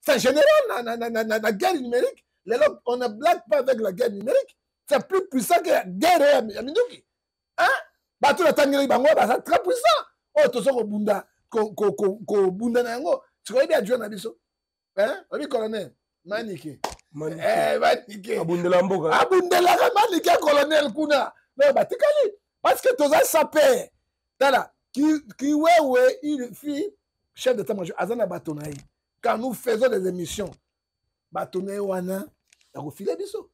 C'est un général dans la guerre numérique. On ne blague pas avec la guerre numérique. C'est plus puissant que la guerre à Minouki. Bateau de Tangeri Bango, c'est très puissant. Oh, tu sais qu'on bunda, qu'on bunda nango. Tu connais bien Dieu Nabiso? Oui, colonel. Maniké. Maniké. Abundela Mboka. Abundela Maniké, colonel Kuna. Non, bah, tu connais. Parce que tu as sapé. Voilà. Qui ouais, il fit chef d'état-major. Azana Batonaï. Quand nous faisons des émissions, Batonaï wana, il a refilé biso.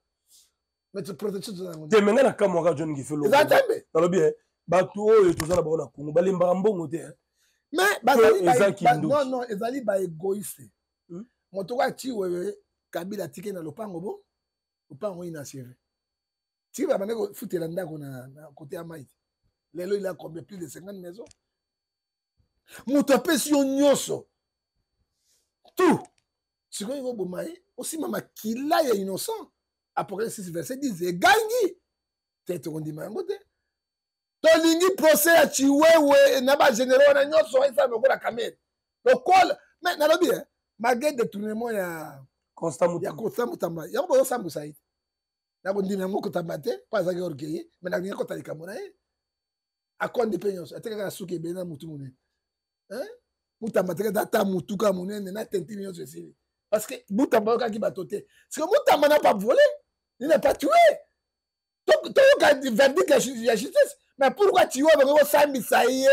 Mais tu protèges tout ça. Tu es maintenant à Kamora John qui fait l'eau. Exactement. Dans le bien, Batou et tout ça là-bas, on a Balimba Mbongo. Mais, non, Ezali ba égoïste. Mon tour a tué Kabila Tike na Lopango bon. Lopango il a servi. Tu vas maintenant foutre l'anda qu'on a côté à Maïti. Lélo, il a combien? Plus de 50 maisons. Moutapé si on nyoso. Tout. Si on y va au Bomaï, aussi maman qui l'a est innocent. Apocalypse 6, verset 10. Et gagne. T'es on dit mangote. Tolingi procès à Chiwewe, Naba général, on a nyoso, et ça me la caméra. Le col, mais n'a pas bien. Malgré détournement, il y a Constant Moutamba. Il y a un peu de Samboussaïd. Il y a un peu de Moutamba, pas à orgueil, mais il y a un peu de Camonaï. A quoi de peignos? A teka suke bena mutu mune. Mutamba teka data mutu ka mune na tenti millions ceci. Parce que Mutamba ka ki batoté. Parce que Mutamba n'a pas volé, il n'a pas tué. Donc tu as verdict la justice. Mais pourquoi tu vois vraiment Sami Saïe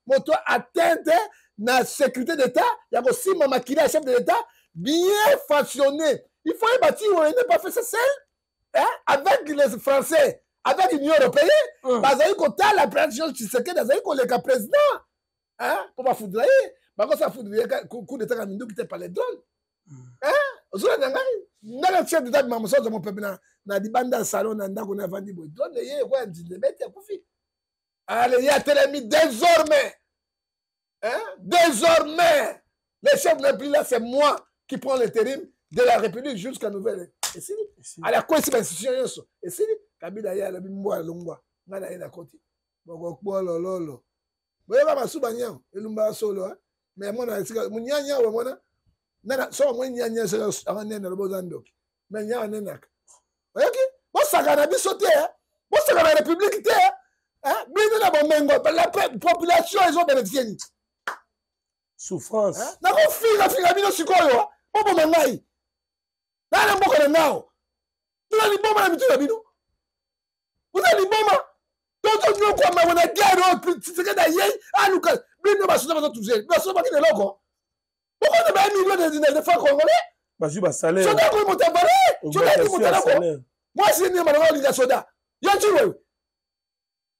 moto atteinte na sécurité d'État, il y a aussi Mama Kila chef de l'État bien façonné. Il faut y bâtir, on n'a pas fait ça seul. Avec les Français. Avec l'Union européenne, bazali kota la présidence Tshisekedi bazali koleka président. Pour pas foutre là. Bako ça foutre coup d'état à Mindu qui était par les drones. Ozula ngai, ndala chef d'état de mamuso de mon peuple na dibanda salon na ndako na vandi boy. Drone yé quoi ndinde bête ya kufi. Allez, ya telemi désormais. Désormais, le chef de la République là c'est moi qui prends l'intérim de la République jusqu'à nouvelle. Et si à la quoi c'est l'institution yoso. Et si Kabila ya la bimboa longwa ngana ina koti boko kwolo lolo boyeba masuba nyao elumba solo mais mona sika munyanya wa mona nana so mo nyanya so anene lo bozandoki mais nya nena oyoki bo sakana biso te bo sakana république te bino na bomengo la population ils ont bénéficié souffrance na ko finga bino sikoyo bo mangai na mboko na nao tuna ni bomba na bitu na bino. Vous avez dit, bon, tout le monde on a guerre, c'est que d'ailleurs, ah, nous, nous, bah, nous, tous les gens, nous, les locaux. Pourquoi on a 1 million de francs congolais? Bah, je vais saler. Soda, comment t'as parlé? Soda, comment t'as parlé? Moi, c'est une malheureuse de soda. Y'a tu veux?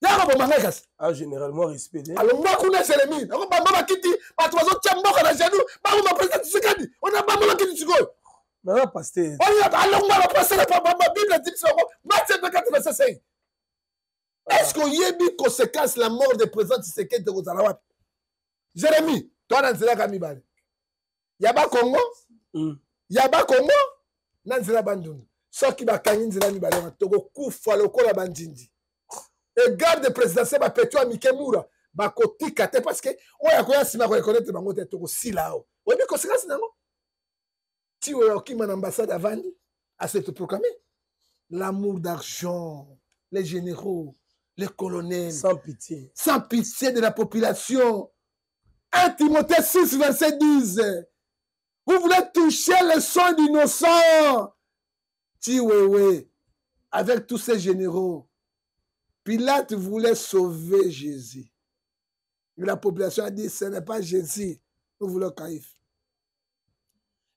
Y'a un peu mangakas. Ah, généralement, respecté. Alors, moi, on a c'est les mines. On a pas quitté, pas toi, on tient mort à la genou, pas on a présenté ce qu'il dit. On a pas mal quitté ce qu'il non, pasteur. On y a, alors, on va passer la Bible, dit ça, Matthieu 24, est-ce qu'on y a mis conséquence la mort des présidents Tshisekedi de Kozalawa? Jérémy, toi, dans le Kamibale. Yaba Congo? Yaba Congo? Nanzela Bandundu. Ce qui va gagner Nzela Nibale, Togo Koufa, le Kola Bandindi. Et garde présidentiel, va pétuer à Mikemura. Ba koti kate parce que, on a quoi si ma reconnaître bango te Togo si là-haut. On a mis conséquence, non? Si on a une ambassade à Vandi, à se proclamer. L'amour d'argent, les généraux, les colonels. Sans pitié. Sans pitié de la population. 1 Timothée 6, verset 10. Vous voulez toucher le sang d'innocents. Tiwewe, avec tous ces généraux. Pilate voulait sauver Jésus. Mais la population a dit, ce n'est pas Jésus. Nous voulons Caïphe.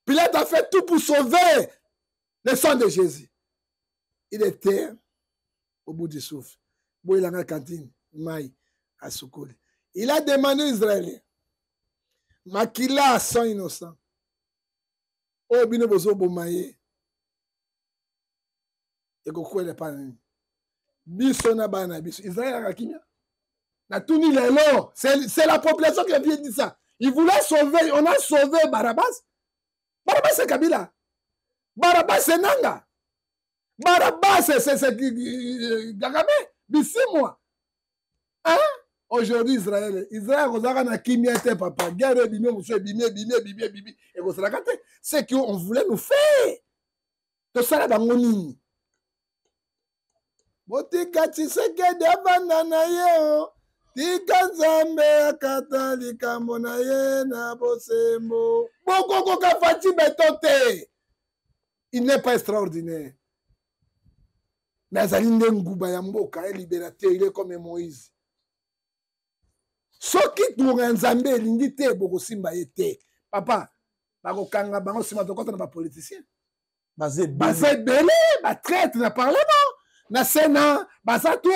Pilate a fait tout pour sauver le sang de Jésus. Il était au bout du souffle. Il a la cantine, Maï, à Soukouli. Il a demandé aux Israéliens, Makila à sang innocent. Oh, bino bozo bomaye. Et koko ele pas nini. Biso na bana biso. Israël a kimia. Na tout ni lelo. C'est la population qui a bien dit ça. Il voulait sauver, on a sauvé Barabbas. Barabbas c'est Kabila. Barabbas c'est Nanga. Barabbas c'est Gagame. Bissi moi. Hein? Aujourd'hui, Israël, a kimia te papa, guerre bimé, monsieur, bimé, et vous savez, c'est qu'on voulait nous faire. Tout ça, là, on botika Tshisekedi avanda na ye o tika nzambe akata likambo na ye na bosembo bokokoka fati beto te. Il n'est pas extraordinaire, mais azali nde nguba ya mboka ye libérateur. Il est comme Moïse. Soki tunga nzambe elingi te bokosimba ye te papa bakokanga bango nsima tokota na bapoliticien baza ebele batraite na parlement na Sénat, baza to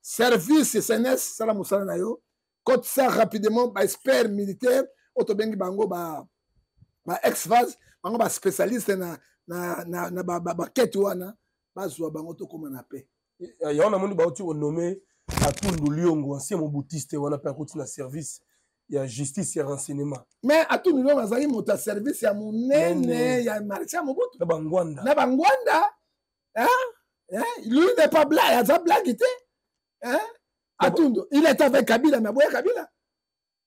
service CNS sala mosala na yo kote ça rapidement ba expert militaire otobengi bango ba ex-phase bango ba spécialiste na ba kete wana bazwa bango to koma na paix. Ya on a moni ba oti nommé Atundu Liongo ancien mobutiste wana pa koti na service ya justice et renseignement. Mais Atundu Liongo azali mota service ya monene ya Marcia Mobutu na bangwanda hein? Lui n'est pas blague, il a blague. Hein? Atundu, il est avec Kabila, mais boya Kabila.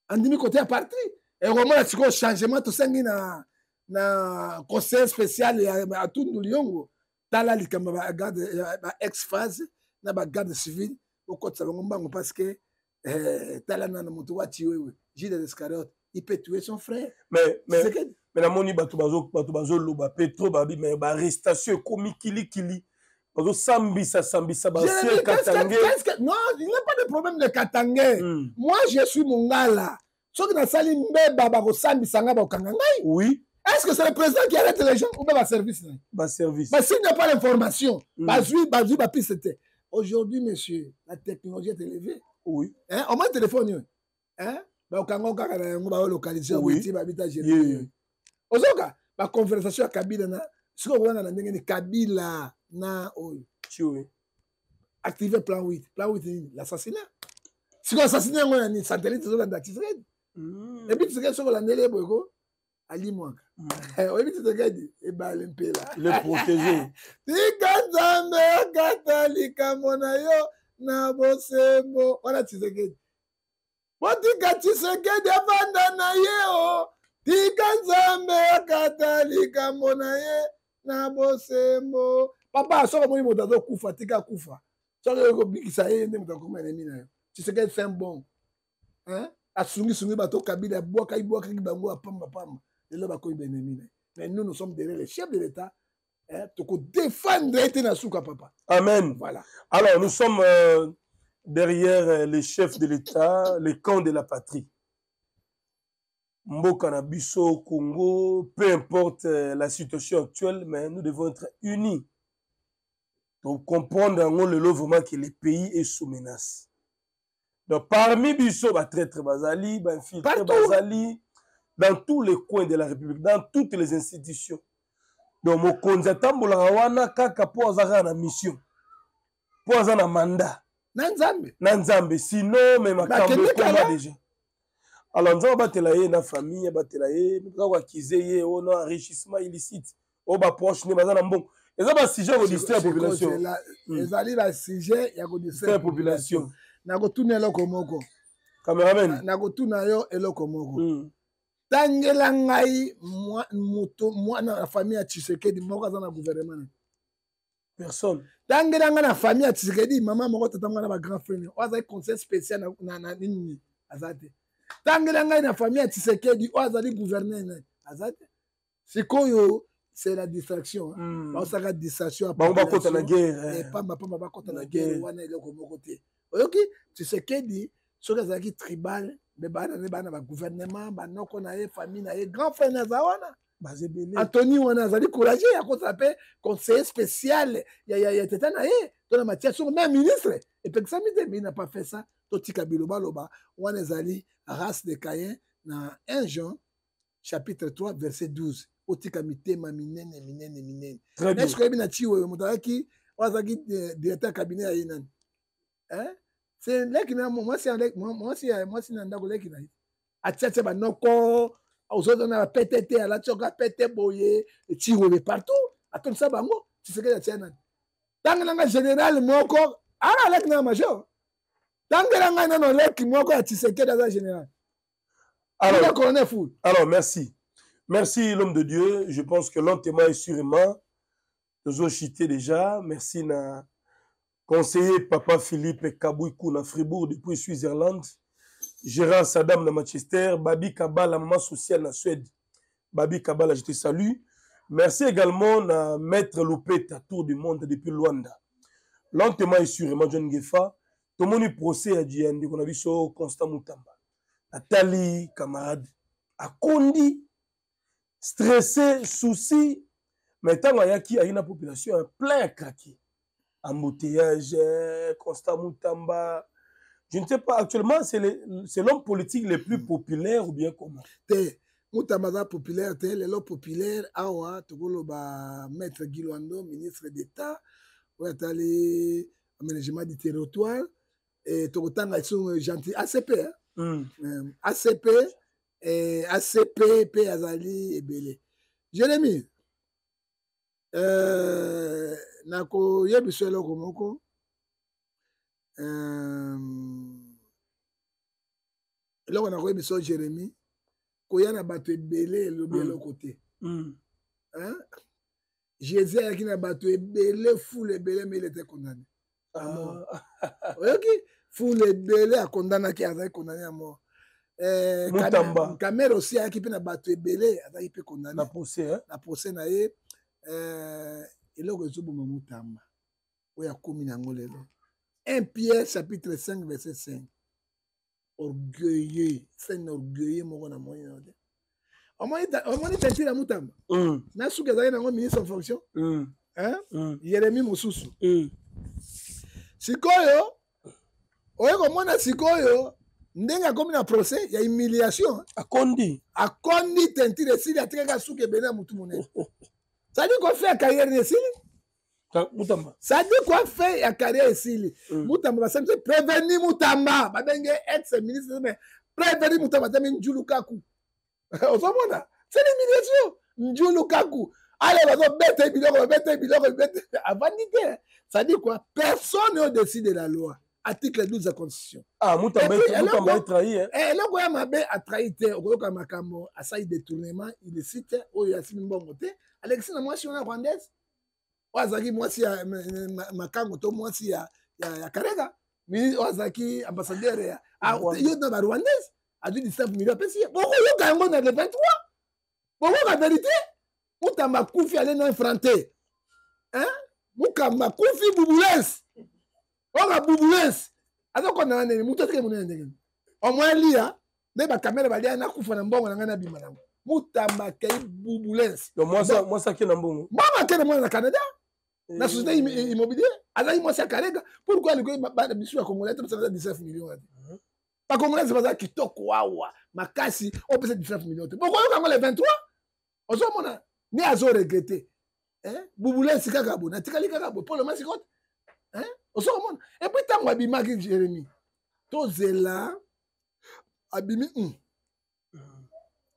Andimi côté à parti. Et vraiment, il y a un changement, tout ça, na conseil spécial à Atundu Liongo. Dans la ex-phase, na garde civile, au côté de Salomon, parce que Talana Motoua Tiwe, Gilles Descariotes, il peut tuer son frère. Mais la moni batubazo loba Petro babi mais arrestation comme kili. Sambisa Katangé. Non, il n'y a pas de problème de Katangé. Moi, je suis Mongala. Ce que Nassali Mbeba Sambisa Kangangai. Oui. Est-ce que c'est le président qui arrête les gens ou bien le service? Service. Mais s'il n'y a pas l'information, c'était. Aujourd'hui, monsieur, la technologie est élevée. Oui. Hein? On m'a téléphone. Hein? On va localiser. Oui. La conversation à Kabila. Ce qu'on voit dans la Kabila. Activer plan 8. Plan 8, l'assassinat. Si l'assassinat, on a un satellite, on a un Tshisekedi. Et puis, Tshisekedi, on a un élève, Ali Mwaka. Et puis, Tshisekedi, et bien, le protéger. Tikanzambe, Katalika, Monayo, Nabosembo. On a Tshisekedi. Motika Tshisekedi, Avanda Nayo. Tikanzambe, Katalika, Monaye, Nabosembo. Papa, ça va mourir dans kufa, tika kufa. Ça va bikisa ye ndem ta kuma ennemi na yo. Tu sais que c'est bon. Hein? Asungi bato Kabila bois kai bango apamba pamba. Et là ba ko ennemi na. Mais nous sommes derrière les chefs de l'État. Hein, pour défendre l'État souka papa. Amen. Voilà. Alors nous sommes derrière les chefs de l'État, les camps de la patrie. Mboka na biso Congo, peu importe la situation actuelle, mais nous devons être unis. Donc, comprendre le lot vraiment que le pays est sous menace. Donc, parmi Bisso, traître Bazali, infiltré Bazali, dans tous les coins de la République, dans toutes les institutions. Donc, mon conjatam Boulawana, Kaka, pour avoir une mission, pour avoir un mandat. Nanzambe. Sinon, même à combat déjà. Alors, nous avons battu la famille, battu nous avons acquis un enrichissement illicite. On va proche, nous avons bon. Et ça va sujet au distraire la population. Les alliés la sujet, il y a distraire la population. Nagotouna lokomoko. Cameraman. Nagotouna yo elokomoko. Tangela ngai moi na famille ya Tshisekedi moko za na gouvernement. Personne. Tangela ngai na famille ya Tshisekedi maman moko tatanga na ba grand frère. Oza conseil spécial na nini azate. Tangela ngai na famille ya Tshisekedi oza li gouvernement azate. Sikoyo c'est la distraction. On s'arrête la distraction. On va contre la guerre. Et pas contre la guerre. On est là comme côté. Ok, tu sais qu'est dit, sur les acquis tribal, mais le gouvernement, non qu'on a famille, grand frère Nazawana. Anthony on a zali courageux, il y a qu'on s'appelle conseiller spécial. Il y a tétan naé, dans la matière sur même ministre. Et puis ça mais il n'a pas fait ça. Toti Kabiloba loba, on a zali race de Caïn dans 1 Jean chapitre 3 verset 12. Otika mitema minene. Très bien. Est-ce que bien chiwe mutaki wazaki directeur cabinet ya inani? Hein? C'est là qui moi si nanda ko leki na. Atchache ba noko auzoto na PTT ala choka PT boye chiwe partout. Atom ça bango, tu sais que ya tchana. Tanga nga général moko ala leki na major. Tangelanga non leki moko ya Tshisekedi dans général. Alors, merci. Merci, l'homme de Dieu. Je pense que lentement et sûrement, nous avons cité déjà. Merci, na conseiller Papa Philippe Kabouikou na Fribourg depuis Suisse-Irlande. Gérard Saddam na Manchester. Babi Kabala, maman sociale na Suède. Babi Kabala, je te salue. Merci également à Maître Lopeta, Tour du Monde depuis Luanda. Lentement et sûrement, John Gefa. Tout le monde procès à Diane, on a vu sur Constant Moutamba. Nathalie, camarade, a condi, stressé, souci. Maintenant, il y a une population plein à craquer. Embouteillage, Constant Moutamba. Je ne sais pas, actuellement, c'est l'homme politique le plus populaire ou bien comment? Moutamba populaire, l'homme populaire, Awa, Togoloba, Maître Guiloando, ministre d'État, ou est aménagement du territoire, et Togotanga, ils sont gentils. ACP, ACP, ACP, P. Azali, et Belé. Jérémy, Nako Yebiswelo Komoko, là, on a Yebiswelo Jérémy, Koyana Bato Belé, le bien côté. Jésus a qui n'a battu Belé, fou le Belé, mais il était condamné. À mort. Ok? Fou le Belé a condamné qui a été condamné à mort. Kamel aussi a qui n'a battu Belé, a été condamné. La procès, hein? La procès n'a eu. Et là, on a Moutamba. Oui, a commis n'angolelo. 1 Pierre, chapitre 5, verset 5. Orgueilleux. C'est un orgueilleux, mon gars, moyen. Au moins, il est à Moutamba. Nassou Gazaï n'a pas ministre en fonction. Jérémy Moussoussou. Sikoyo, oye komona Sikoyo, ndenga komi na procès, il y a humiliation. Akondi tentire sili atika suke bena mutu monene. Ça dit quoi faire carrière ici? Moutamba. Ça dit quoi faire la carrière ici? Moutamba, ça me prévenir Moutamba. Badenge ex-ministre, mais prévenir Moutamba, c'est Ndjou Kaku. C'est l'humiliation. Ndjou Kaku. Allez, bête. Avant d'idée. Ça dit quoi? Personne ne décide de la loi. Article 12 de la Constitution. Ah, Moutamba a trahi. Et là, Moutamba a trahi. A ça, il détournement, il décide. Oh, il y a si bon côté. Alexis, moi, je suis en rwandaise. Wazaki, moi, si Makango, moi, si ya Karega. Wazaki, ambassadeur, il y a une rwandaise. A dû 19 millions de personnes. Pourquoi il y a un monde de 23? Pourquoi la vérité? Moutamba Koufi allait nous affronter. Hein? Moutamba Koufi Bouboules. On a Bouboules. Alors qu'on a un mouton qui est mon ennemi. Au moins, l'IA, les caméras va dire, on a Koufa Nambon, on a un bimanam. Moutamba Kei Bouboules. Moi, ça qui est Nambon. Moi, je suis au Canada. La société immobilière. Alors, moi, c'est Karega. Pourquoi le gars a dit que le Congolais a 19 millions? Pas Congolais, c'est pas ça qui toque, waouh, Makasi, on peut 19 millions. Pourquoi on a les 23? On s'en a. Ni à regretter. Bouboulé, c'est Kagabo. Natikali Kagabo. Pour le moment, c'est quoi? On s'en a. Et puis, tant que Abimaki, Jérémy. Tout c'est là. Abimi.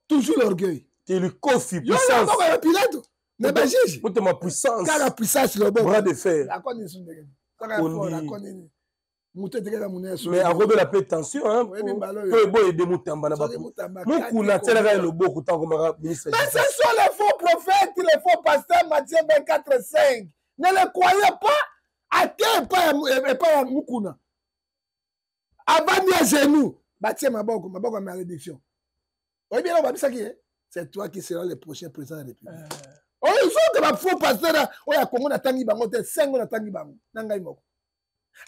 Toujours l'orgueil. Tu le coffres, puissance. Non, non, pilote. Mais pas juge. Pour ma puissance. Car la puissance, le bon. Bras de fer. La connaissance. La connaissance. Mais à Robert la paix tension, hein. Peu bon et de Moutamba. Moukuna, tel le beau coutant comme ministre. Mais ce sont les faux prophètes, les faux pasteurs, Matthieu 24:5. Ne les croyez pas. À quel pas Moukuna. Avant de genoux, Matthieu Maboko, ma malédiction. Oui, bien, on va dire ça qui est. C'est toi qui seras le prochain président de la République. Oh, il faut que ma faux pasteur, oh, il y a Congo na tangi bango, 5 na tangi bango. Nangai moko.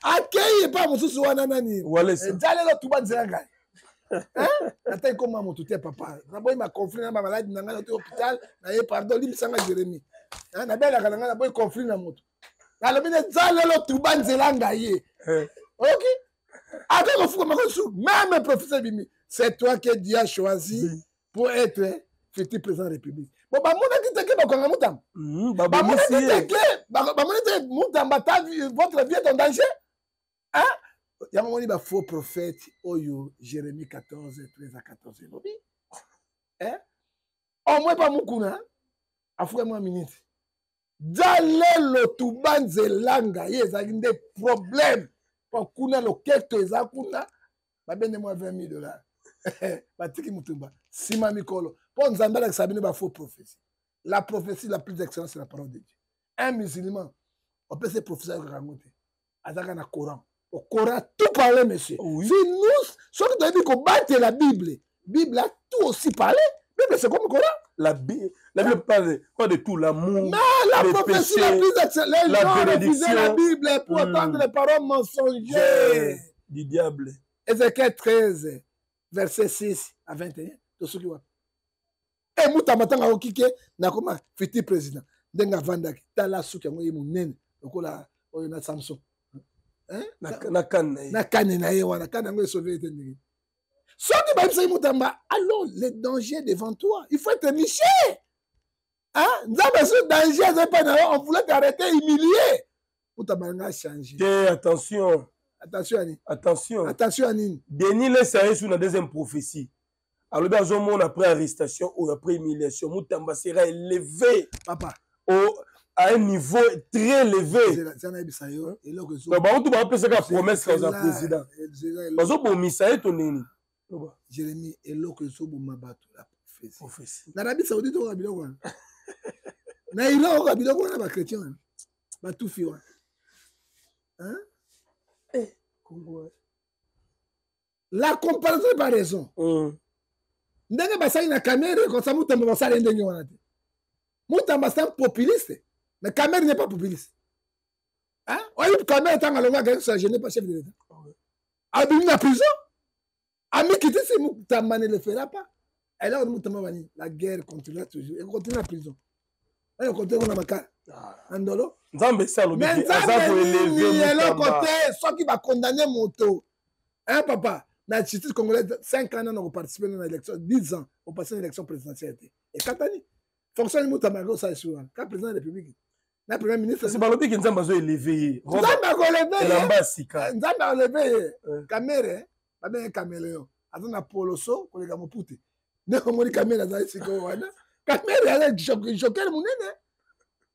Akei pas mususu wana nani nzalelo tuba nzanga ata ikoma moto te papa na boy ma conflit na ba malade na ngana to hôpital na ye pardon limsanga Jérémy na bela kana na boy conflit na moto na lobi nzalelo tuba nzanga ye OK avec le fou comme ça même professeur Bimi c'est toi que Dieu a choisi pour être futur président de la République bon ba mona kiteke ba konga mutam ba mona kiteke mutam votre vie est en danger. Hein? Il y a un moment où il y a un faux prophète, Oyo, Jérémie 14, 13 à 14. Hein? Au moins pas Moukouna, afoué-moi une minute. Dans le Toubanze Langa, il y a des problèmes. pour kuna loketo eza kuna babende moi $20,000 batiki mutumba sima mikolo pour nzambe la sabine ba faux prophétie. La prophétie la plus excellente c'est la parole de Dieu. Un musulman on peut se prophétiser avec raconter azaka na Coran. Au Coran tout parler monsieur. Oui. Si nous ce que tu as dit qu'on batte la Bible a tout aussi parlé. Bible c'est comme le Coran. La Bible parle pas de tout, l'amour. Non, la prophétie péchés, la plus excellente. Les gens refusaient la Bible pour entendre les paroles mensongères du diable. Ézéchiel 13, verset 6 à 21. Tout ce qui va. Et Moutamatanga Okike, Nakoma, futur président. Denga Vandaki, Tala Souki, Mounen, Okola, Oyona Samson. Nakane na yewa, Nakane na sauvé. Alors, les dangers devant toi, il faut être niché. Hein? Danger, on voulait t'arrêter, humilier. Outabanga changer. Attention. Attention, Anine. Denis laisse sur la deuxième prophétie. Alors, après arrestation ou après humiliation, Moutamba sera élevé. Papa. À un niveau très élevé. Jérémie et l'autre zobo mabato la prophétie. Na Arabie Saoudite on rabilo quoi. Na Iran on rabilo quoi na ba chrétien. Ba tout fi wa. Hein? La comparaison par raison. Ndenge basali na caméra comme ça Moutamba basali ndenge wana te. Moutamba c'est un populiste. Mais Cameroun n'est pas populiste. Hein? Oui, Cameroun est en Alonga, ça je n'ai pas chef de l'État. Abîme la prison. Ami qui dit que Moutamba ne le fera pas. Alors, la guerre continue toujours. Elle continue la prison. Elle continue dans la maca. Andolo. Mais ça, l'autre côté, ceux qui vont condamner Moto. Hein, papa? La justice congolaise, 5 ans, on a participé à l'élection, 10 ans, on passé à l'élection présidentielle. Et 4 années. Fonctionne Moutamba, ça est souvent. Quand président de la République. Le Premier ministre. C'est pas le qui nous a élevé. Nzamba a élevé. Caméra. Pas caméléon. Attends, na poloso, kolega mopute. Ne komoni caméra za isiko wana. Caméra elle joker munene.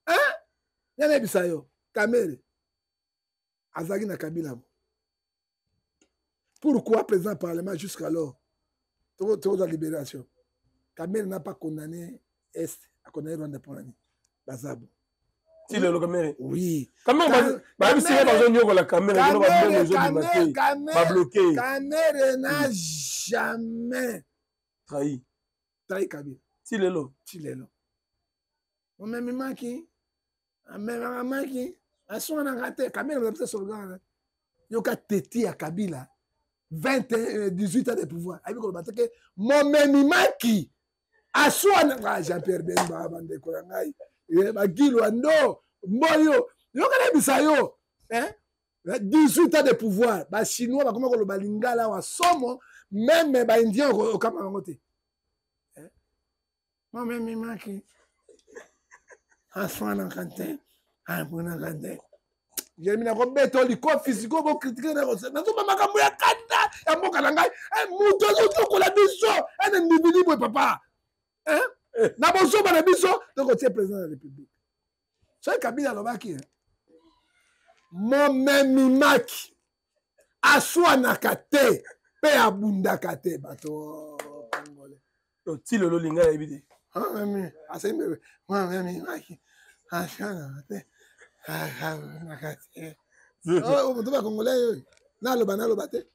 Hein? Yana bisayo. Caméra. Azagi na Kabila. Pourquoi président parlement jusqu'alors? Trop de libération. Caméra n'a pas condamné Est à condamner Rwanda pour l'année. Bazabo. Si le Caméra. Oui. Caméra n'a jamais trahi Kabila. Si le lo. On m'a mis maki. À son raté. Caméra n'a pas slogan. Yoka teti à Kabila. 18 ans de pouvoir. Avec le bateau que mon maki. À son Jean-Pierre Bemba bande korangai. Bagilo ando moyo yoka bisayo 18 ans de pouvoir ba chinois ba comment ko ba lingala wa somo même ba indien au kama ngote moi même maki afana kanté abuna kanté jemi na ko beto li ko physico bo critiquer na ko na so makambo ya kanda ya mboka na ngai muto zo ko la biso un individu boy papa hein na boso ba na biso donc c'est président de la République. C'est Kabila lobaki. Mon même maki aswa nakate pe abunda kate bato congolais. To ti le linga ebité. Ah mais asembe moi même maki aswa nakate nakate. Oh on doit congolais na lobate.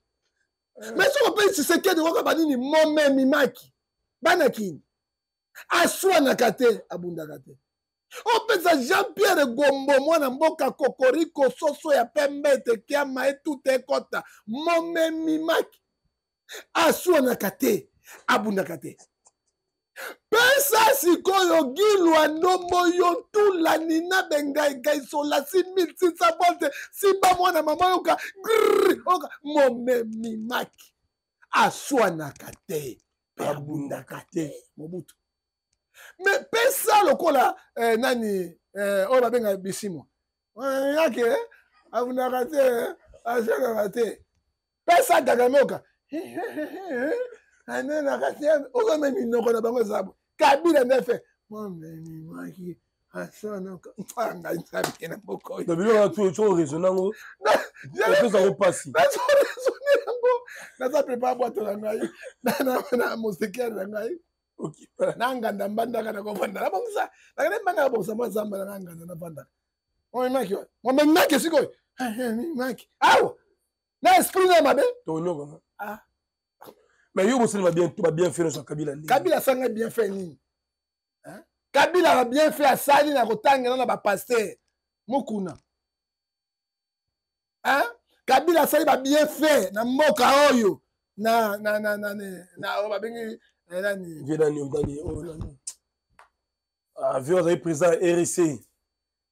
Mais si on peut se que de waka banini mon même maki banaki aswa nakate abunda kate. Opesa Jean-Pierre Gombo mwana mboka kokoriko soso ya pembe te kiama etute ekota mome mimaki asua na kate abunda kate pesa sikoyo gilwa ndombo yo tula nina bengai gaiso la 6600 volte simba mwana mama yoka oka mome mimaki asua na kate abunda kate Mobutu. Mais pesa lokola nani on va benga bisimo yake avuna kate ashaka kate pesa dagamoka anena kate ozo memi noko na bango zabo Kabila nefe mami maki Ah, ça, non. Ça vient beaucoup. D'abord, on a tout raisonnant. Ça repasse. Naza prépare boîte na ngai. Na moseke na ngai. OK. Na nganda mbandaka na kovanda. Na bongisa. Na nganda mbandaka bongisa mo zamba na nganda na banda. On maki. Mo menaki siko. Maki. Awo. Na esprit na mabe. Tonyo comment? Ah. Mais yo aussi va bien faire sur Kabila. Kabila sanga bien fait ni. Hein? Kabila a bien fait à sali na kotanga na ba pasteur. Mokuna. Hein? Kabila sali ba bien fait na mboka oyo na ba bengi nani Viedani ah vieux avez présent RC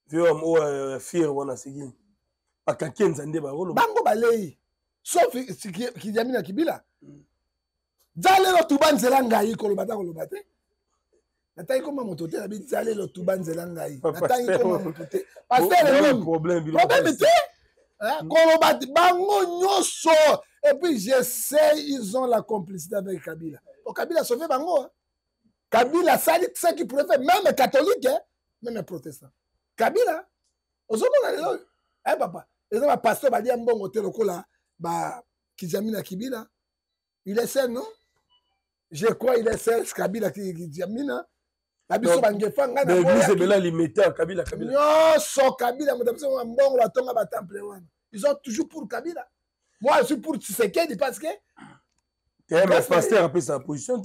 vieux mo fier wana sigi akakenza nde ba rolo bango balei sauf ki jami na Kibila zale lo tubanzela ngai ko lo bata ko lo bate natai koma moto te na bi zale lo tubanzela ngai natai koma moto te parce que le problème te bango nyoso et puis je sais ils ont la complicité avec Kabila. Au Kabila sauvé bango. Hein? Kabila sali ce qui pourrait faire même catholique hein? Même protestant. Kabila ozomona eh papa les gens pasteur ba dia mbongo te lokola ba kijamina Kibila. Il est seul non? Je crois il est seul Kabila kijamina. La biso bangefa nga na l'église bela limité à Kabila. Non, so Kabila motabiso mbongo la tonga ba temple wana. Ils sont toujours pour Kabila. Moi, je suis pour Tshisekedi parce que... Mais pasteur a pris sa position.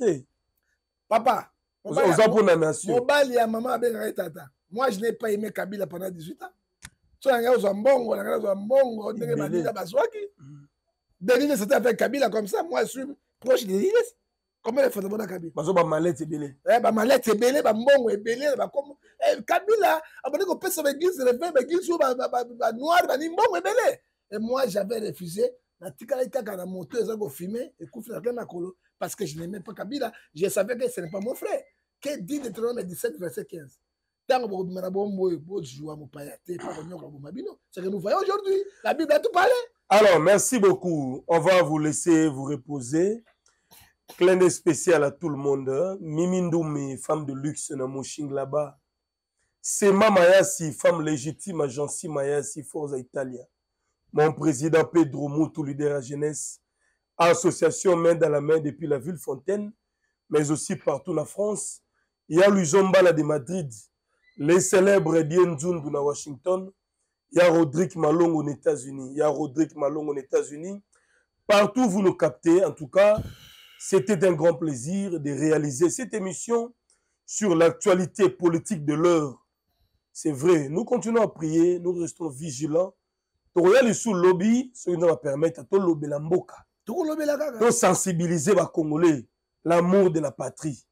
Papa, on pour la nation. Mobali ya maman ben tata. Moi, je n'ai pas aimé Kabila pendant 18 ans. So, on a mbongo, Denis, c'était avec Kabila comme ça. Moi, je suis proche de Denis. Comment il faut de Kabila? Parce que malette est belé. Malette est belé, mbongo est belé. Kabila, après qu'on peut se l'église, le fait, l'église noir, mbongo est belé. Et moi, j'avais refusé. Parce que je n'aimais pas Kabila. Je savais que ce n'est pas mon frère. Que dit Deutéronome 17, verset 15. C'est que nous voyons aujourd'hui. La Bible a tout parlé. Alors, merci beaucoup. On va vous laisser vous reposer. Clin d'œil spécial à tout le monde. Mimi Ndoumi, femme de luxe, na Moshing là-bas. Sema Mayasi, femme légitime, Agency Mayasi, Forza Italia. Mon président Pedro Moutou, leader à jeunesse, association main dans la main depuis la ville Fontaine, mais aussi partout en France. Il y a Luzombala de Madrid, les célèbres Dienzundu à Washington, il y a Rodrigue Malong aux États-Unis, Partout vous nous captez, en tout cas, c'était un grand plaisir de réaliser cette émission sur l'actualité politique de l'heure. C'est vrai, nous continuons à prier, nous restons vigilants. Toyali sous lobby, ce qui nous va permettre à tout lobby la mboka. De sensibiliser les Congolais, l'amour de la patrie.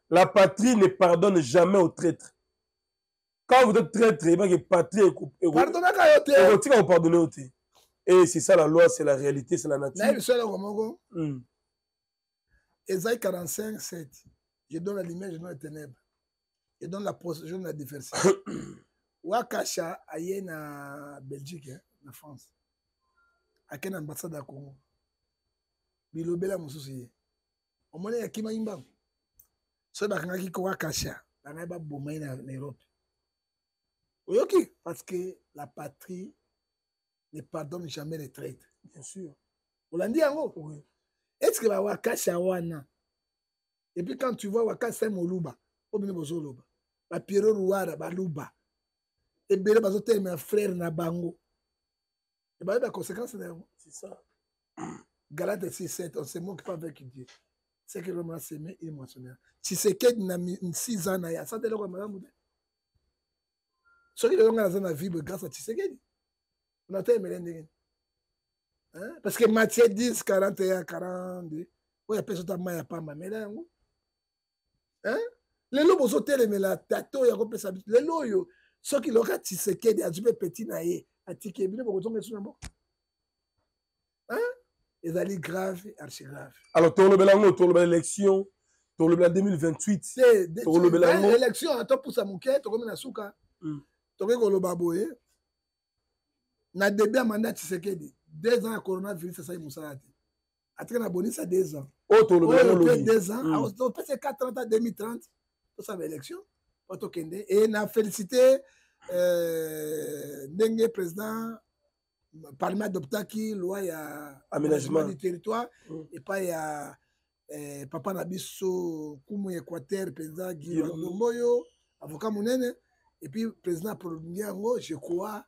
La patrie ne pardonne jamais aux traîtres. Quand vous êtes traître, il y a que patrie pardonner. Et c'est ça la loi, c'est la réalité, c'est la nature. Esaïe 45, 7. Je donne la lumière, je donne les ténèbres. Je donne la procédure, je donne la diversité. Wakasha aye na Belgique, na France. Ake na ambassade ya Congo. Bilobela mosusu ye. Omone ya kima imba. So bakangaki ko Wakasha, bana ba bomai na Europe. Oyoki parce que la patrie ne pardonne jamais les traîtres. Bien sûr. Olandi yango. Oui. Est-ce que la Wakasha wana? Et puis quand tu vois Wakasha moluba, obine bozoloba. Ba Pierre Rouara ba luba. Et bien, mes frères na bango. Et bien, la conséquence, c'est ça. Galate 6-7, on se moque pas avec Dieu. C'est que l'homme a semé, il est moissonné. Si c'est qu'il y a 6 ans, ça te l'a dit. Ce qui est dans la vie, grâce à Tshisekedi. On a été parce que Matthieu 10, 41, 42, il y a personne qui n'a pas mais là, hein? Les lots, ils ont été mais la tato, il y a un peu ça. Les lots, ceux qui l'ont Tshisekedi a joué petit naïe, a tiqué bien pour retourner sur le banc. Hein? Ils allaient grave et archi grave. Alors, tu as l'élection, tu as 2028. Tu as l'élection, tu as pour sa mouquette, tu as comme un souka. Tu as le baboye. Na début mandat Tshisekedi, 2 ans à coronavirus, ça y est, Moussalati. Après, na bonus à 2 ans. Oh, tu as 2 ans, on peut 4 ans à 2030. Tu as l'élection. Otokende. Et na félicité Dengue président Parlement adoptaki loi ya aménagement du territoire et pas ya papa Nabiso Kumu Équateur président Guy Ndomboyo avocat munene et puis président prolongé yango je crois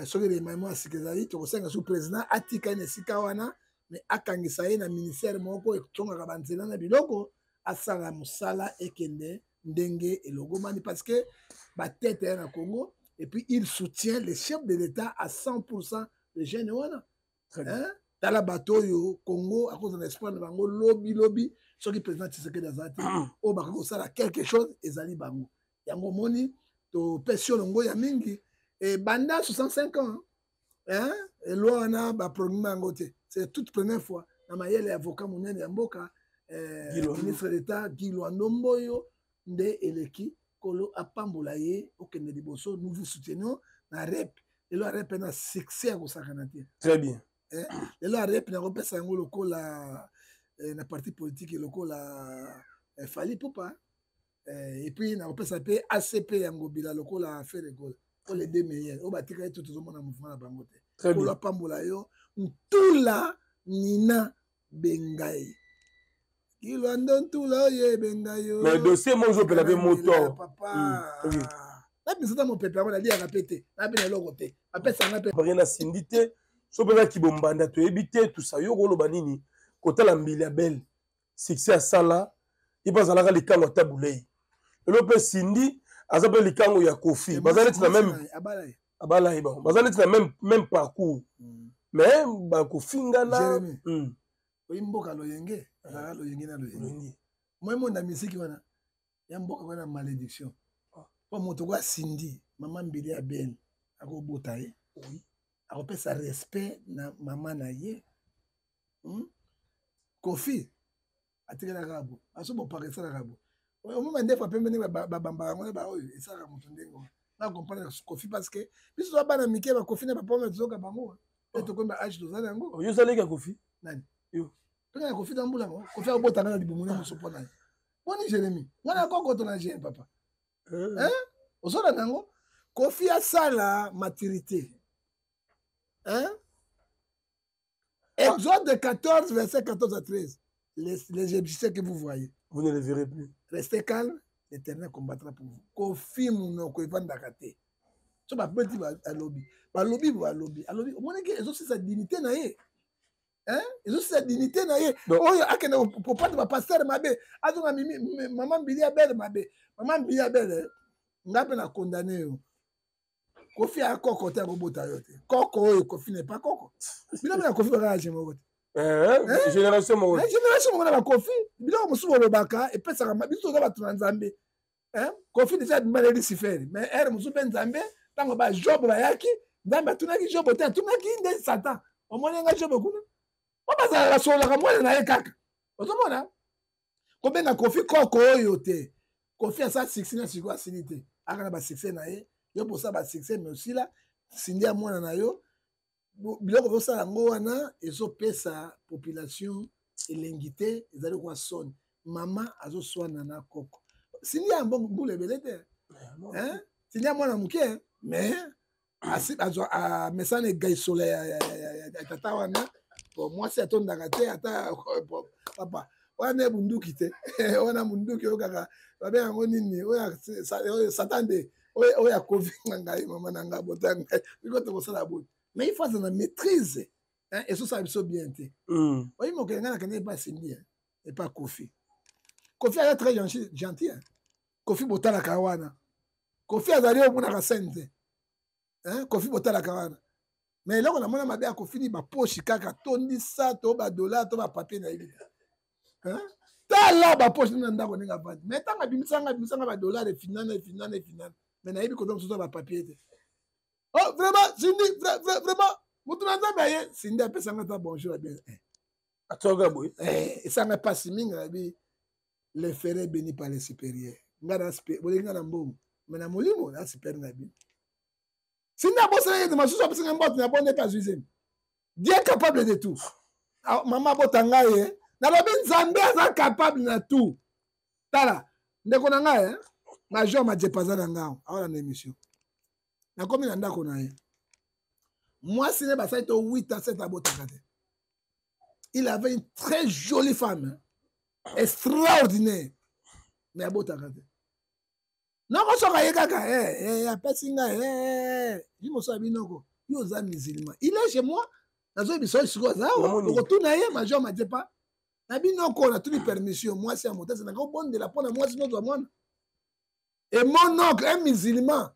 soki remaiement asikizali tokosenga sous président atika ine sika wana mais akangisa ye na ministère moko etongaka banzela na biloko asala mosala ekende ndenge elogomani parce que batete ya na Congo et puis il soutient le chef de l'État à 100% de jeunes wana dans la bateau Congo à cause de l'espoir de bango lobby soki président Tshisekedi azati o bakako sala quelque chose ezali bango yango moni to pesio longo ya mingi et banda 65 ans hein et loi na ba premier ngote c'est toute première fois na mayele avocat munene ya mboka ministre d'État Guy Ndomboyo nde eleki kolo apambola ye okende liboso nous vous soutenons na rep et le rep na succès ko sakanati très bien et le rep na repesa yango lokola na parti politique lokola Fali Poupa et puis na repesa pe ACP yango bila lokola affaire école pour les deux meilleurs au batika tout le monde na mouvement na bango te kolo apambola yo ntula nina bengai Kilwandon tout là ye bengayo. Mais dossier moi je peux laver moto. Papa. La bisota mon pépé on a dit à répéter. La bien le côté. Après ça on a rien à syndité. So pena ki bombanda to éviter tout ça yo ko loba nini. Kota la mbili ya belle. Succès à sala. Il passe à la likango tabulei. Le pe sindi azape likango ya Kofi. Bazali na même abala bon. Bazali na même parcours. Mais ba Kofi ngana. Mboka loyenge loyenge na loyenge moi monda musique wana ya mboka wana malédiction po moto kwa sindi mama mbili ya belle akobota ye oui akopesa respect na mama na ye Kofi atikela kabo asobo pakesa kabo o mama ndefa pembeni babamba ngone ba oyo esaka moto ndengo na comprendre Kofi parce que biso ba bana mike ba Kofi na ba pomme zoka bango et to komba age dozana yango yo saleka Kofi nani yo Pena Kofi Dambula mo Kofi abota na libumuna musopona boni Jérémy ngana koko to na jeune papa osola nango Kofi asala maturité Exode 14 verset 14 à 13 les Égyptiens que vous voyez vous ne les verrez plus restez calme l'Éternel combattra pour vous Kofi munoko evandaka te so ba petit ba lobby alobi omoni ke ezo sa dignité na ye ils ont cette dignité na ye oyo akende pour pas de pasteur mabe azonga maman mbili ya belle mabe maman mbili ya belle ngape na condamné yo Kofi a koko te robota yo te koko oyo Kofi n'est pas koko bila na Kofi ba je mo génération mo na Kofi bila musubo lobaka et pesa ka biso za batu na Nzambe Kofi déjà maladie si faire mais er musubo Nzambe tango ba job ba yaki Nzambe tunaki job te tunaki nde Satan omonenga job kuna la solaka mwana na ye kaka ozomona kobenga Kofi koko oyo te Kofi asa succès na siko asili te aka na ba succès na ye yo posa ba succès mais aussi la sindi ya mwana na yo biloko bosala ngo wana ezopesa population elengi te ezali kwa soni mama azoswana na koko sindi ya mbula ebele te sindi ya mwana moke mais amesana egaisola ya tata wana pour moi c'est ton dagate ata papa wana bunduki te wana bunduki okaka babe yango nini oya satande oya Kofi ngai mama nanga botanga biko to kosala bout mais il faut ça maîtrise et ça biso bien te oui mo kenga na kene pas sindi et pas Kofi est très gentil Kofi botala kawana Kofi azali omuna ka sente Kofi botala kawana mais là on a mona mabe Kofi ni ba poche kaka tondisa to ba dollar to ba papier na ibi ta la ba poche na ndako ninga bandi mais tanga bimisanga ba dollar et finana mais na ibi ko donc so ba papier te oh vraiment Sindi vraiment mutu na Nzambe ye Sindi apesanga ta bonjour bien atoga boy et ça n'a pas si minga bi les ferrets bénis par les supérieurs ngana bolinga na mbongo mais na molimo na super na bi Sindi abosana de masusu apesinga mbote na bonne pas usine Dieu est capable de tout maman botanga ye na lobi Nzambe aza capable na tout tala ndeko na ngai Major Madjepaza Nangao, à la émission. Na komi na ndako na ye. Moi, ce n'est pas ça, il était 8 à 7 à Botakate. Il avait une très jolie femme, hein, extraordinaire, mais à Botakate. Non, on s'en va kaka, il me soit binoko, il est un musulman. Il est chez moi, dans un émission, je retourne à ye, Major Madjepa. Na binoko, on a toutes les permissions. Moi, c'est un moteur, c'est un bon de la peau, moi, c'est notre monde. Et mon oncle, un musulman,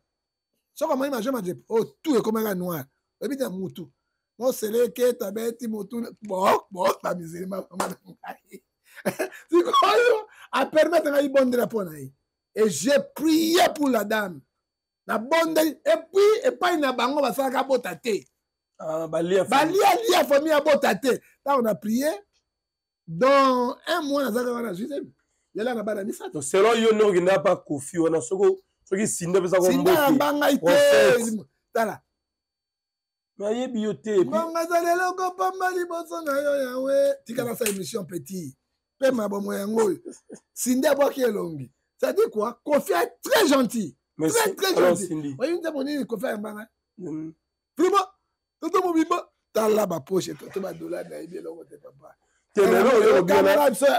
so comme Major Madjepa, oh, tout est comme un noir. Et puis, Moutou. Moi, c'est le que tu as bêti, Moutou. Bon, pas musulman. C'est quoi, à permettre à bon de la peau. Et j'ai prié pour la dame. La bonne, et puis, et pas une bango, va faire un botate. Ah, Balia, famille à botate. Là, on a prié. Dans un mois, on a juste. Il y a là, on a mis ça. Selon Yono, il n'a pas confié. On a ce qui s'inde, mais ça va me Tala. Mais bioté. Mangazalelo ko pambali boso na yo yawe. Tika na sa émission petit. Pe mabomo yango. Sinde aboki elongi. Ça dit quoi? Kofi est très gentil. Mais très gentil. Oui, une demande Kofi mbanga. Vraiment. Toto mo bimba. Tala ba poche toto ba dollar na ibi elongo te papa. Telelo yo bien.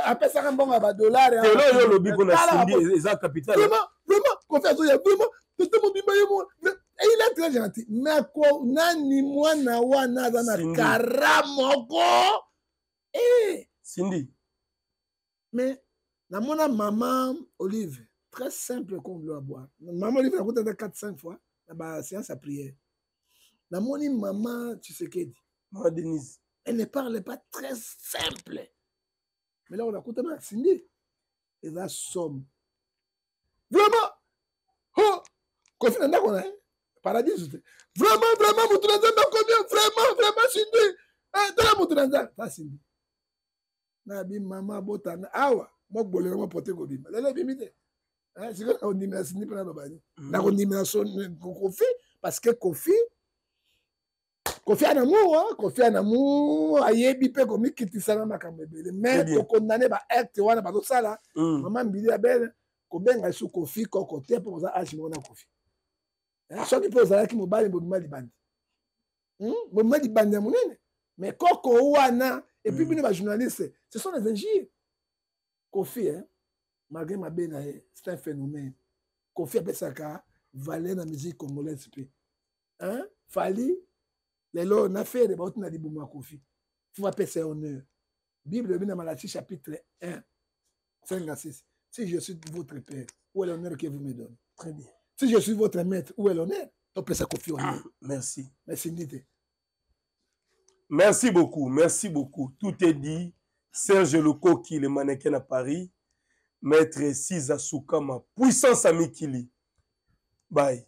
Après ça mbonga ba dollar. Telelo yo lobi pour na Sindi exact capital. Vraiment Kofi azo ya vraiment. Toto mo bimba yo. Et il est très gentil. Mais nani mwana wana zana karamoko. Eh. Cindy. Mais la mona maman Olive, très simple qu'on doit boire. Maman Olive a coûté 4-5 fois. La séance à prière. La moni maman, tu sais qu'elle dit. Maman Denise. Elle ne parle pas très simple. Mais là on a coûté ma Cindy. Et là somme. Vraiment. Oh. Kofi nanda qu'on a. Paradis. Vraiment, Moutounanza m'a combien? Vraiment, Cindy. Dans la Moutounanza. Ça, Cindy. Nabi, maman, botana. Awa. Moi, je vais me porter comme ça. Là, bimite. C'est comme on dit, mais Cindy, pas la babani. Là, on dit, mais Kofi, parce que Kofi en amour, hein. Kofi en amour. Aïe, bipé, comme il quitte ça, ma camébele. Mais, tu condamné, bah, acte, ouana, bah, tout ça, là. Maman, bidi, la belle. Kobenga, sous Kofi, côté, pour ça, Hachimona Kofi. Ceux qui posent là qui me battent, ils me battent. Ils me battent. Mais Koko Ouana, et puis les journalistes, ce sont les injures. Kofi, malgré ma belle, c'est un phénomène. Kofi a ça valait la musique congolaise. Fali, les lois, on a fait des bâtons à Dibouma Kofi. Il faut appeler ça honneur. Bible de Malachi, chapitre 1, 5 à 6. Si je suis votre père, où est l'honneur que vous me donnez? Très bien. Si je suis votre maître, où est l'honneur? Donc, ça confie honneur. Merci. Merci, Nité. Merci beaucoup, merci beaucoup. Tout est dit. Serge Lecoqui, le mannequin à Paris. Maître Siza Soukama, puissance à Mikili. Bye.